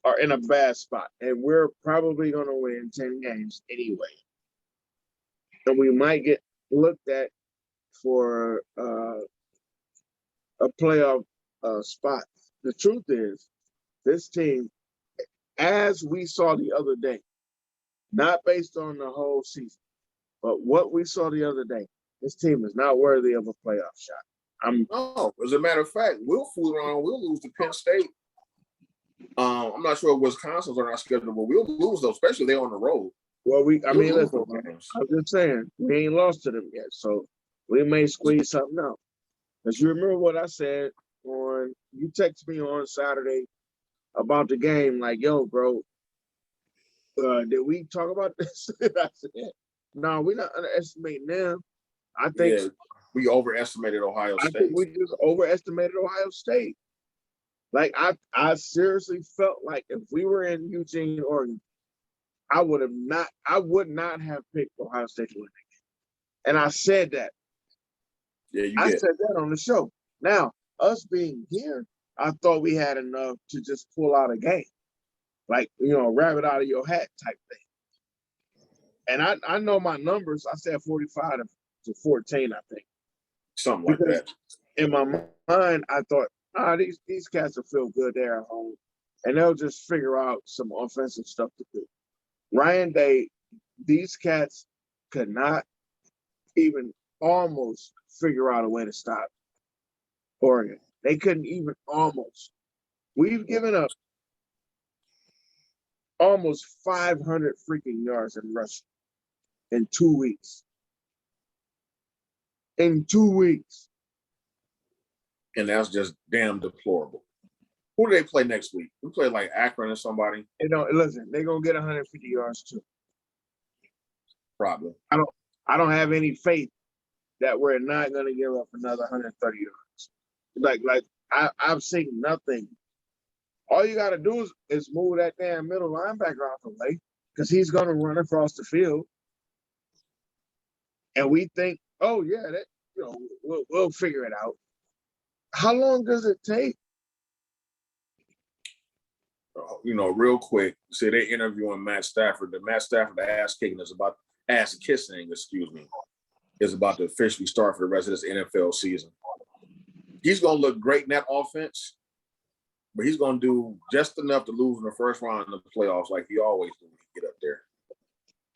are in a bad spot, and we're probably going to win 10 games anyway. And we might get looked at for a playoff spot. The truth is, this team, as we saw the other day, not based on the whole season, but what we saw the other day, this team is not worthy of a playoff shot. As a matter of fact, we'll fool around. We'll lose to Penn State. I'm not sure if Wisconsin's on our schedule, but we'll lose those, especially if they're on the road. Well, listen, I'm just saying, we ain't lost to them yet, so we may squeeze something out. Because you remember what I said you texted me on Saturday about the game, like, yo, bro, did we talk about this? I said, no, we're not underestimating them. I think we overestimated Ohio State. I think we just overestimated Ohio State. Like, I seriously felt like if we were in Eugene, Oregon, I would not have picked Ohio State to win the game. And I said that. Yeah, I said that on the show. Now, us being here, I thought we had enough to just pull out a game. Like, rabbit out of your hat type thing. And I know my numbers. I said 45 to 14, I think. Something like that. In my mind, I thought, these cats will feel good there at home. And they'll just figure out some offensive stuff to do. Ryan Day, these cats could not even almost figure out a way to stop Oregon. They couldn't even almost. We've given up almost 500 freaking yards in rushing in 2 weeks. In 2 weeks. And that's just damn deplorable. Who do they play next week? We play like Akron or somebody. Listen, they're gonna get 150 yards too. Probably. I don't have any faith that we're not gonna give up another 130 yards. Like I've seen nothing. All you gotta do is move that damn middle linebacker out the way, because he's gonna run across the field. And we think, oh yeah, that we'll figure it out. How long does it take? Real quick, say they're interviewing Matt Stafford. The Matt Stafford ass kicking is about, ass kissing, excuse me, is about to officially start for the rest of this NFL season. He's going to look great in that offense, but he's going to do just enough to lose in the first round of the playoffs like he always do when he get up there.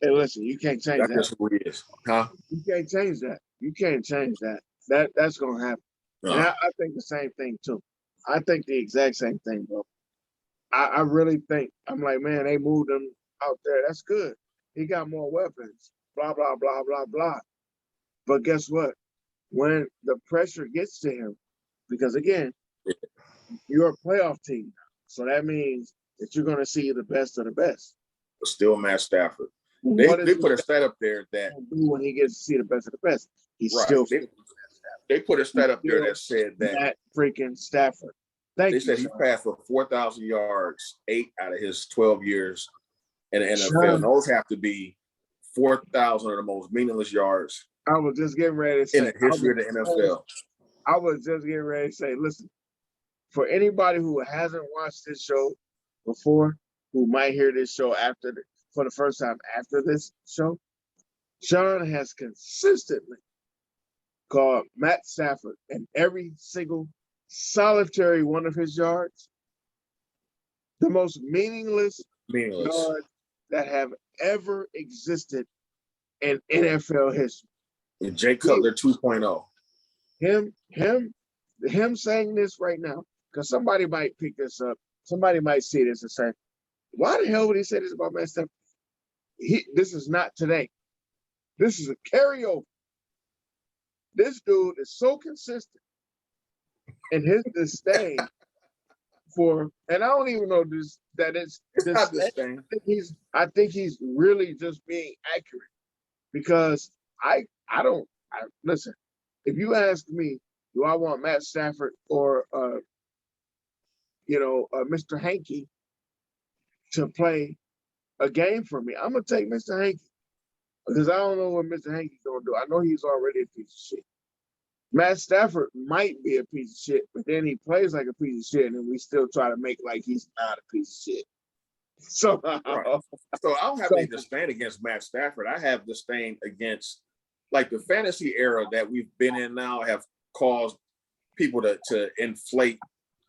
Hey, listen, you can't change that. That's just who he is. Huh? You can't change that. You can't change that. That's going to happen. And I think the same thing, too. I think the exact same thing, bro. I really think, I'm like, man, they moved him out there. That's good. He got more weapons, blah, blah, blah, blah, blah. But guess what? When the pressure gets to him, because again, you're a playoff team. So that means that you're going to see the best of the best. But still Matt Stafford. They put a stat up there that when he gets to see the best of the best, he's still. They put a stat up there that said that Matt freaking Stafford. They said he passed for 4,000 yards 8 out of his 12 years in the NFL. And those have to be 4,000 of the most meaningless yards. I was just getting ready to say in the history of the NFL. I was just getting ready to say, listen, for anybody who hasn't watched this show before, who might hear this show for the first time after this show, Sean has consistently called Matt Stafford in every single solitary one of his yards the most meaningless yards that have ever existed in NFL history. And Jay Cutler 2.0. Him saying this right now, because somebody might pick this up, somebody might see this and say, why the hell would he say this about Matt Stafford? This is not today. This is a carryover. This dude is so consistent in his disdain for, and I don't even know this that it's not disdain. I think he's really just being accurate, because I listen. If you ask me, do I want Matt Stafford or Mr. Hankey to play a game for me, I'm gonna take Mr. Hankey, because I don't know what Mr. Hankey's gonna do. I know he's already a piece of shit. Matt Stafford might be a piece of shit, but then he plays like a piece of shit, and we still try to make like he's not a piece of shit. So, right. So I don't have any disdain against Matt Stafford. I have disdain against, like, the fantasy era that we've been in now have caused people to inflate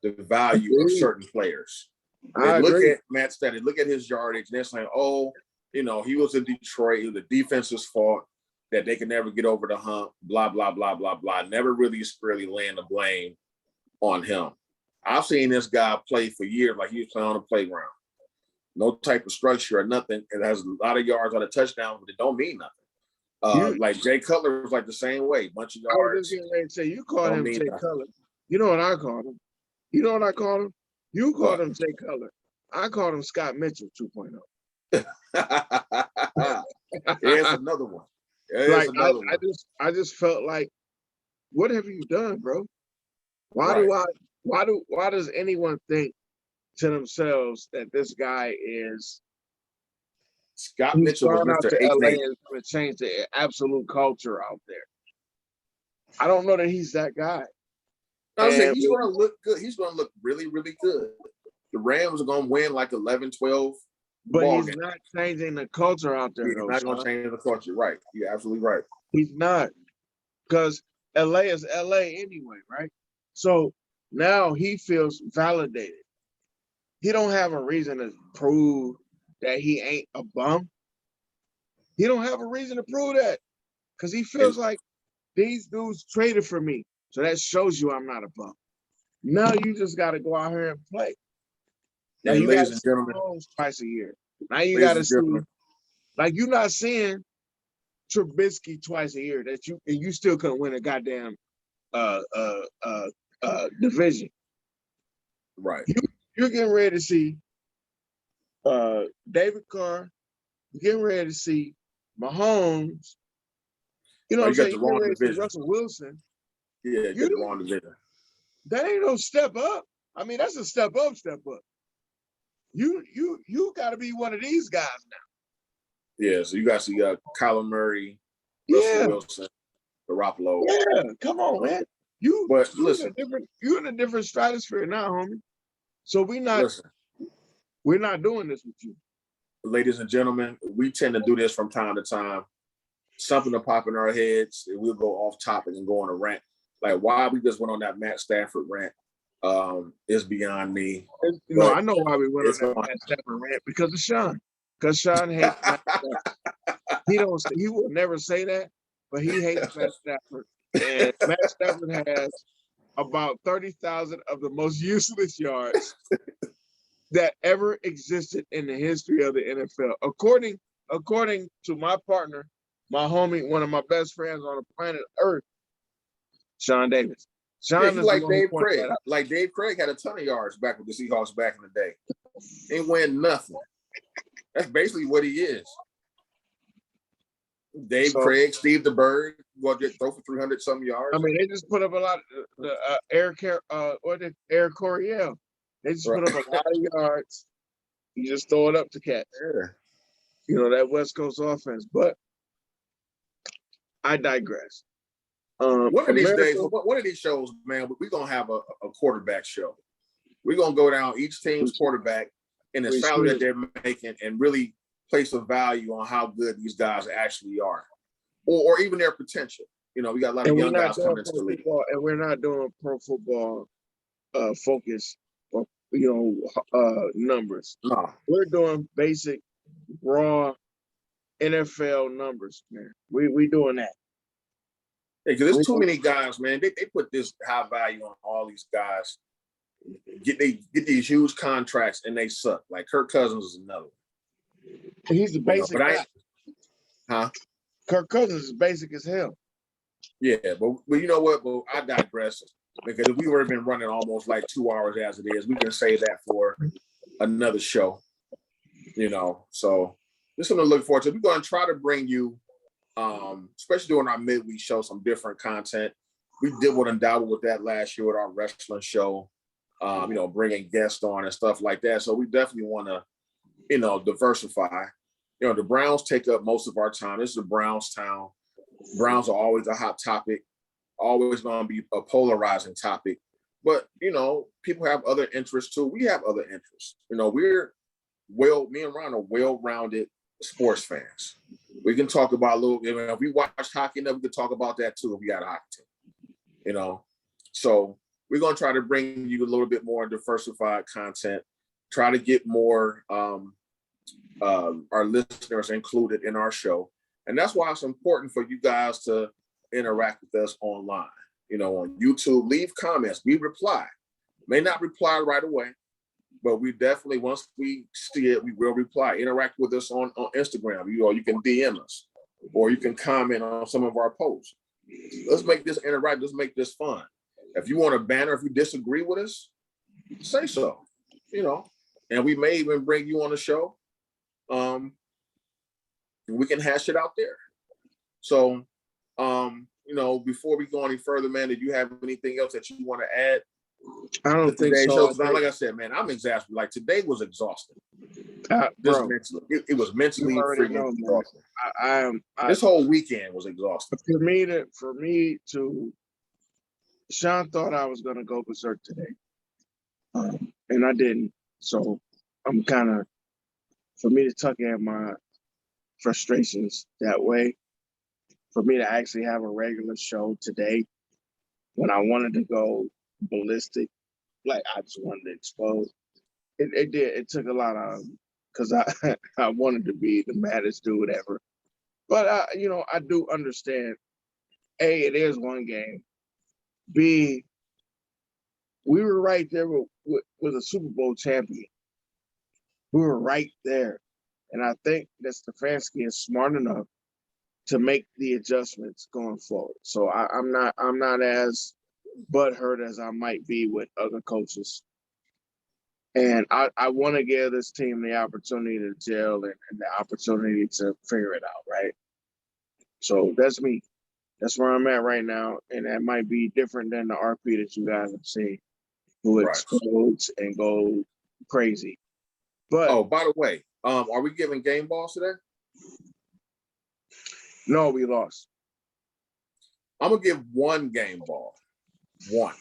the value of certain players. They look at Matt Stafford, look at his yardage, and they're saying, oh, he was in Detroit. It was the defense's fault that they could never get over the hump, blah, blah, blah, blah, blah. Never really laying the blame on him. I've seen this guy play for years like he was playing on a playground. No type of structure or nothing. It has a lot of yards on a touchdown, but it don't mean nothing. Like Jay Cutler was like the same way. Bunch of yards. I was just getting ready to say, you called him Jay Cutler. You know what I called him? You know what I called him? You called him Jay Cutler. I called him Scott Mitchell 2.0. Here's another one. I just felt like, what have you done, bro? Why does anyone think to themselves that this guy is Scott Mitchell was Mr. to LA and going to change the absolute culture out there? I don't know that he's that guy. I was saying he's going to look good. He's going to look really, really good. The Rams are going to win like 11-12. But he's not changing the culture out there. He's not going to change the culture. Right. You're absolutely right. He's not. Because LA is LA anyway, right? So now he feels validated. He don't have a reason to prove that he ain't a bum. He don't have a reason to prove that, because he feels like these dudes traded for me. So that shows you I'm not a bum. Now you just got to go out here and play. Now you got to see Mahomes twice a year. Now you got to see, like, you're not seeing Trubisky twice a year that you still couldn't win a goddamn division. Right. You're getting ready to see David Carr. You're getting ready to see Mahomes. You know what I'm saying? You're getting ready to see Russell Wilson. Yeah, you get the wrong division. That ain't no step up. I mean, that's a step up. You got to be one of these guys now. Yeah, so you got to see Kyler Murray, Russell Wilson, Garoppolo. Yeah, come on, man. Listen, you're in a different stratosphere now, homie. So we're not doing this with you. Ladies and gentlemen, we tend to do this from time to time. something to pop in our heads, and we'll go off topic and go on a rant. Like why we just went on that Matt Stafford rant is beyond me. I know why we went on that Matt Stafford rant because of Sean. Because Sean hates Matt Stafford. He will never say that, but he hates Matt Stafford. And Matt Stafford has about 30,000 of the most useless yards that ever existed in the history of the NFL. According to my partner, my homie, one of my best friends on the planet Earth, Sean Davis. Sean is like Dave Craig. Like Dave Craig had a ton of yards back with the Seahawks back in the day. Ain't win nothing. That's basically what he is. Dave Craig, Steve the Bird, throw for 300 some yards. I mean, they just put up a lot of Eric Coryell. They just put up a lot of yards. You just throw it up to catch. Yeah. That West Coast offense. But I digress. One of these days, one of these shows, man, we're going to have a quarterback show. We're going to go down each team's quarterback and the salary that they're making and really place a value on how good these guys actually are or even their potential. We got a lot of young guys coming into the league. And we're not doing pro football focus or, numbers. No. We're doing basic, raw NFL numbers, man. We doing that. Because there's too many guys, man. They put this high value on all these guys. Get these huge contracts and they suck. Like Kirk Cousins is another one. He's the basic guy. Kirk Cousins is basic as hell. Yeah, but you know what? Well, I digress. Because if we would have been running almost like 2 hours as it is, we can save that for another show. So this is something to look forward to. We're going to try to bring you, especially during our midweek show, some different content. We dibbled and dabbled with that last year with our wrestling show, bringing guests on and stuff like that. So we definitely want to, diversify. The Browns take up most of our time. This is a Browns town. Browns are always a hot topic, always going to be a polarizing topic. But, people have other interests too. We have other interests. Me and Ron are well-rounded sports fans. We can talk about if we watch hockey, we can talk about that too if we got a hockey team. So we're going to try to bring you a little bit more diversified content, try to get more our listeners included in our show. And that's why it's important for you guys to interact with us online. On YouTube, leave comments. We reply. May not reply right away, but we definitely, once we see it, we will reply. Interact with us on Instagram. You can DM us, or you can comment on some of our posts. Let's make this interactive. Let's make this fun. If you want a banner, if you disagree with us, say so. And we may even bring you on the show. We can hash it out there. So, before we go any further, man, did you have anything else that you want to add? I don't think so. Like I said, man, I'm exhausted. Like today was exhausting. Mentally, it was mentally freaking exhausting. This whole weekend was exhausting. For me to, Sean thought I was going to go berserk today, and I didn't. So I'm for me to tuck in my frustrations that way, for me to actually have a regular show today when I wanted to go ballistic, like I just wanted to explode. It did. It took a lot of, because I wanted to be the maddest dude ever. But I do understand. A, it is one game. B, we were right there with a Super Bowl champion. We were right there, and I think that Stefanski is smart enough to make the adjustments going forward. So I'm not as butthurt as I might be with other coaches. And I want to give this team the opportunity to gel and the opportunity to figure it out, right? So that's me. That's where I'm at right now. And that might be different than the RP that you guys have seen, who explodes and goes crazy. But by the way, are we giving game balls today? No, we lost. I'm going to give one game ball. One.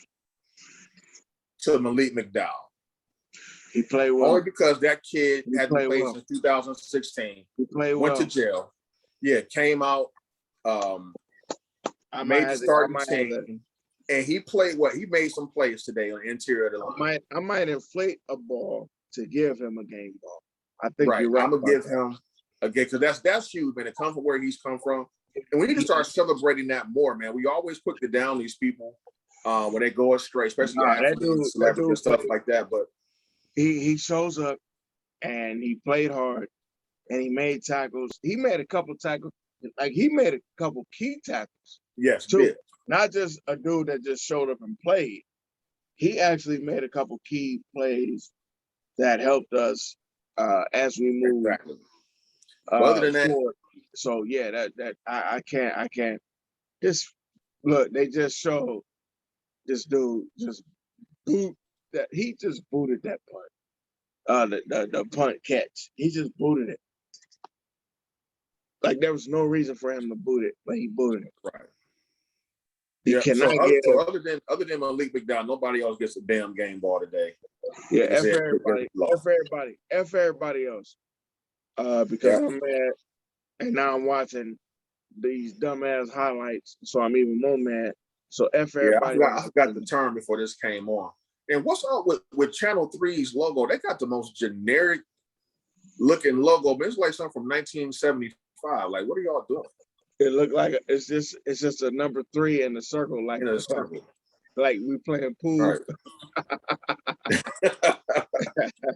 To Malik McDowell. He played well. Only because that kid hadn't played since 2016. He played Went to jail. Yeah, came out, I might made the have to. I starting might have to. team, and he played what? He made some plays today on the interior of the line. I might inflate a ball to give him a game ball. I think Right. you're right. I'm gonna give him a game because that's huge, man. It comes from where he's come from, and we need to start celebrating that more, man. We always put down these people when they go astray, especially athletes, celebrities, and stuff like that. But he shows up and he played hard and he made tackles. He made a couple tackles, like he made a couple key tackles. yes, too. did. Not just a dude that just showed up and played. He actually made a couple key plays that helped us as we move. Exactly. Other than that, forward. So yeah, that I can't. Just look, they just showed this dude just boot that he just booted that punt. The punt catch. He just booted it. Like there was no reason for him to boot it, but he booted it. right. You Yeah. cannot So other than Malik McDowell, nobody else gets a damn game ball today. yeah, F everybody else. Because I'm mad and now I'm watching these dumbass highlights, so I'm even more mad. So F everybody. I forgot the term before this came on. And what's up with Channel 3's logo? They got the most generic looking logo, but it's like something from 1975. Like, what are y'all doing? It looked like it's just a number 3 in the circle, like In a circle. Like we playing pool. Right.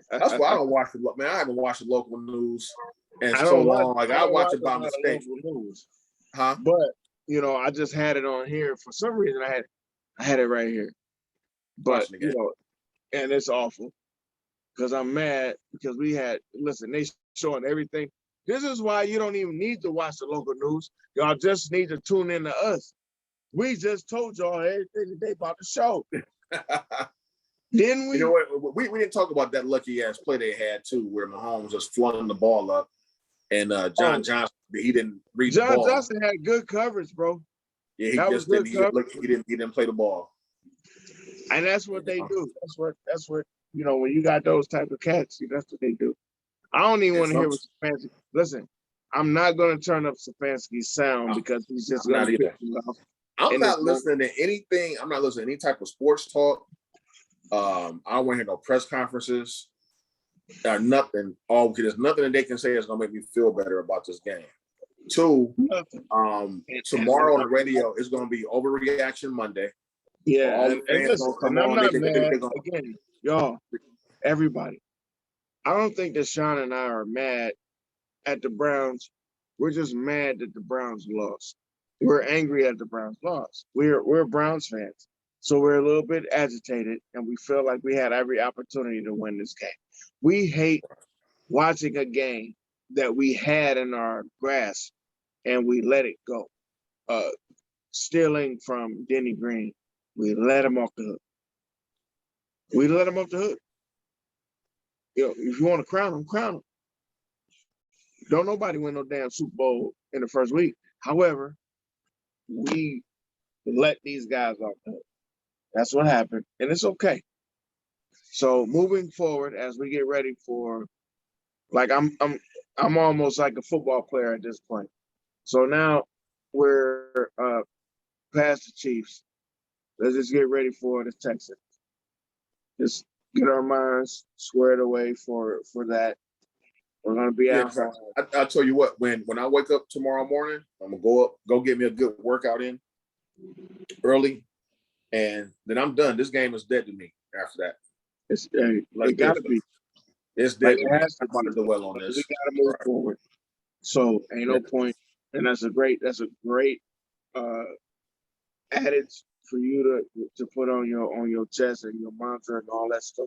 That's why I don't watch it. Man, I haven't watched the local news in so long. Like I watch it by mistake. Huh? But you know, I just had it on here for some reason. I had it right here. But you know, and it's awful because I'm mad because they showing everything. This is why you don't even need to watch the local news. Y'all just need to tune in to us. We just told y'all everything that they about to show. Didn't we? You know what? We didn't talk about that lucky ass play they had too, where Mahomes just flung the ball up, and John Johnson he didn't read the ball. John Johnson had good coverage, bro. Yeah, he just didn't. He didn't play the ball. And that's what they do. That's what you know when you got those type of cats. That's what they do. I don't even want to hear what Stefanski. Listen, I'm not going to turn up Stefanski's sound because he's just going to piss me off. I'm not listening to anything. I'm not listening to any type of sports talk. I don't want to hear no press conferences. Nothing. Because there's nothing that they can say that's going to make me feel better about this game. 2, tomorrow on the radio is going to be Overreaction Monday. Yeah, all the fans gonna come on. Again, y'all, everybody. I don't think that Sean and I are mad at the Browns. We're just mad that the Browns lost. We're angry at the Browns lost. We're Browns fans, so we're a little bit agitated, and we feel like we had every opportunity to win this game. We hate watching a game that we had in our grasp, and we let it go. Stealing from Denny Green. We let him off the hook. You know, if you want to crown him, crown him. Don't nobody win no damn Super Bowl in the first week. However, we let these guys off the hook. That's what happened, and it's okay. So moving forward, as we get ready for, like I'm almost like a football player at this point. So now we're past the Chiefs. Let's just get ready for the Texans. Just get our minds squared away for that. We're gonna be out. I'll tell you what. When I wake up tomorrow morning, I'm gonna go get me a good workout in early, and then I'm done. This game is dead to me. After that, it gotta be. It's dead. Like it has to be. To dwell on this. We gotta move forward. So ain't no point, and that's a great adage for you to put on your chest and your mantra and all that stuff.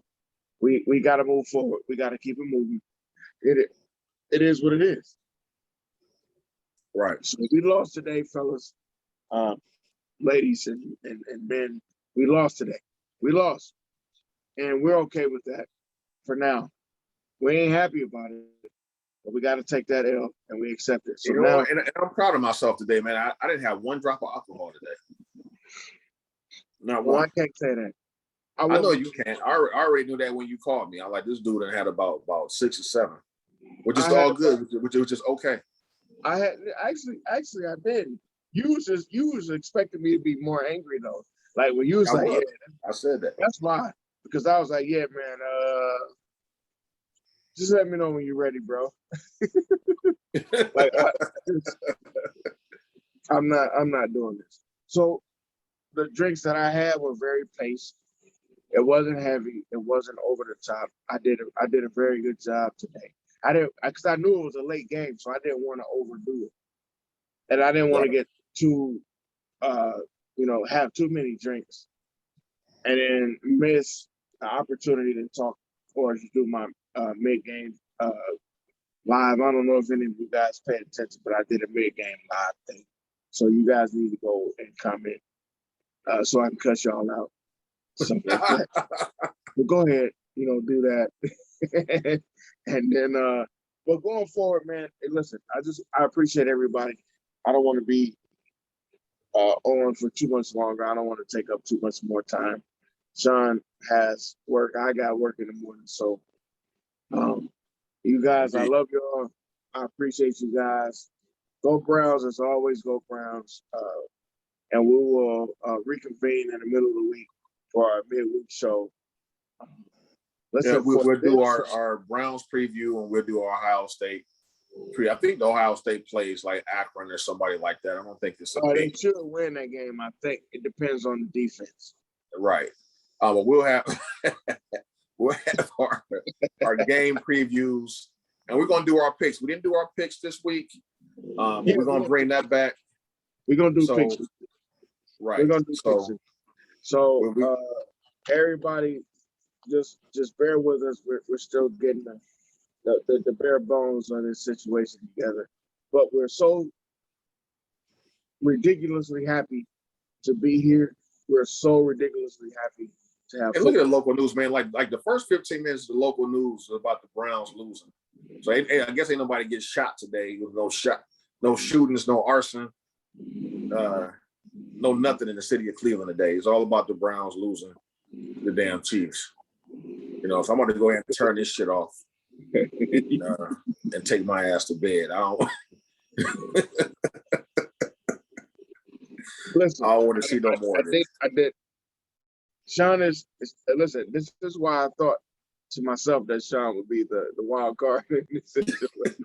We got to move forward. We got to keep it moving. It is what it is. Right. So we lost today, fellas, ladies and men. We lost today. We lost, and we're okay with that for now. We ain't happy about it, but we got to take that L and we accept it. So now, and I'm proud of myself today, man. I didn't have one drop of alcohol today. Not one. Well, I can't say that. I know you can't. I already knew that when you called me. I'm like, this dude had about 6 or 7, which is all good, which is okay. I had actually I didn't. you was expecting me to be more angry though. Like when you was I like, was. yeah, I said that. that's why. Because I was like, yeah, man, just let me know when you're ready, bro. Like I'm not doing this. So the drinks that I had were very paced. It wasn't heavy. It wasn't over the top. I did a very good job today. I didn't because I knew it was a late game, so I didn't want to overdo it, and I didn't want to Right. get too, uh, have too many drinks, and then miss the opportunity to talk or to do my mid game live. I don't know if any of you guys paid attention, but I did a mid game live thing, so you guys need to go and comment so I can cut y'all out. Something like that. But go ahead, do that. And then but going forward, man, listen, I appreciate everybody. I don't want to be on for too much longer. I don't want to take up too much more time. Sean has work. I got work in the morning. So you guys, I love y'all. I appreciate you guys. Go Browns as always, go Browns. And we will reconvene in the middle of the week for our midweek show. We'll do our Browns preview, and we'll do our Ohio State I think the Ohio State plays like Akron or somebody like that. I don't think it's a they should win that game. I think it depends on the defense. Right. But we'll have our game previews, and we're gonna do our picks. We didn't do our picks this week. But we're gonna bring that back. We're gonna do picks. Right. We're gonna do picks. So everybody just bear with us. We're still getting the bare bones on this situation together. But we're so ridiculously happy to be here. We're so ridiculously happy to have. And look at the local news, man. Like the first 15 minutes of the local news was about the Browns losing. So I guess ain't nobody gets shot today. With no shootings, no arson, no nothing in the city of Cleveland today. It's all about the Browns losing the damn Chiefs. So I'm going to go ahead and turn this shit off and take my ass to bed. I don't. Listen, I don't want to see no more. I did. Sean is listen. This is why I thought to myself that Sean would be the wild card in this situation.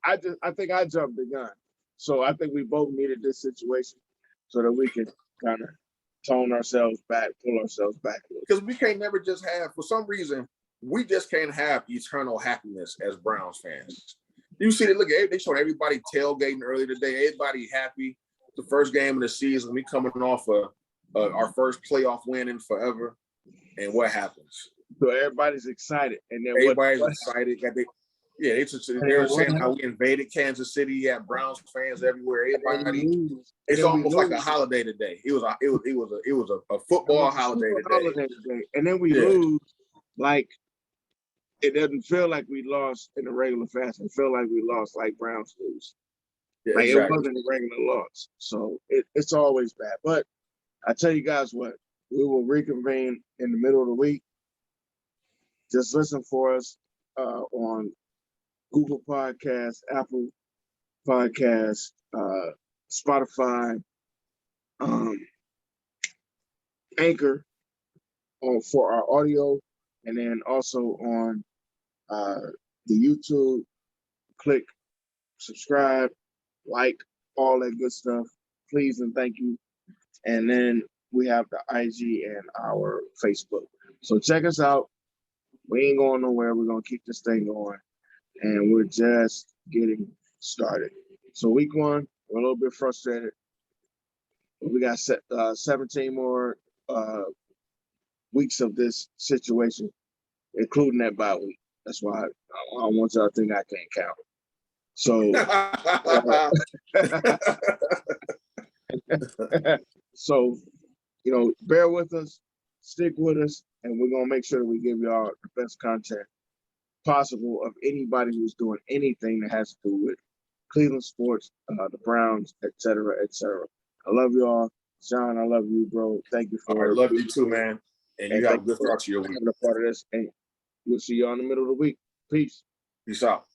I think I jumped the gun. So I think we both needed this situation so that we can kind of tone ourselves back, pull ourselves back. Because we can't never just have, for some reason, we just can't have eternal happiness as Browns fans. You see, they showed everybody tailgating earlier today. Everybody happy. The first game of the season, we coming off our first playoff win in forever. And what happens? So everybody's excited. And then everybody's excited. They're saying how we invaded Kansas City. You had Browns fans everywhere. Everybody, it's almost like a holiday today. It was a football holiday today. And then we lose. Like it doesn't feel like we lost in a regular fashion. It felt like we lost like Browns lose. Yeah, like exactly. It wasn't a regular loss. So it's always bad. But I tell you guys what, we will reconvene in the middle of the week. Just listen for us on Google Podcasts, Apple Podcasts, Spotify, Anchor for our audio, and then also on the YouTube. Click subscribe, like, all that good stuff. Please and thank you. And then we have the IG and our Facebook. So check us out. We ain't going nowhere. We're going to keep this thing going. And we're just getting started. So week 1, we're a little bit frustrated. We got 17 more weeks of this situation, including that bye week. That's why I don't want y'all to think I can't count. So, so, bear with us, stick with us, and we're going to make sure that we give y'all the best content possible of anybody who's doing anything that has to do with Cleveland sports, the Browns, et cetera, et cetera. I love y'all. Sean, I love you, bro. Thank you for I love you too, man. And you have a good start to your week. Being a part of this. And we'll see you all in the middle of the week. Peace. Peace out.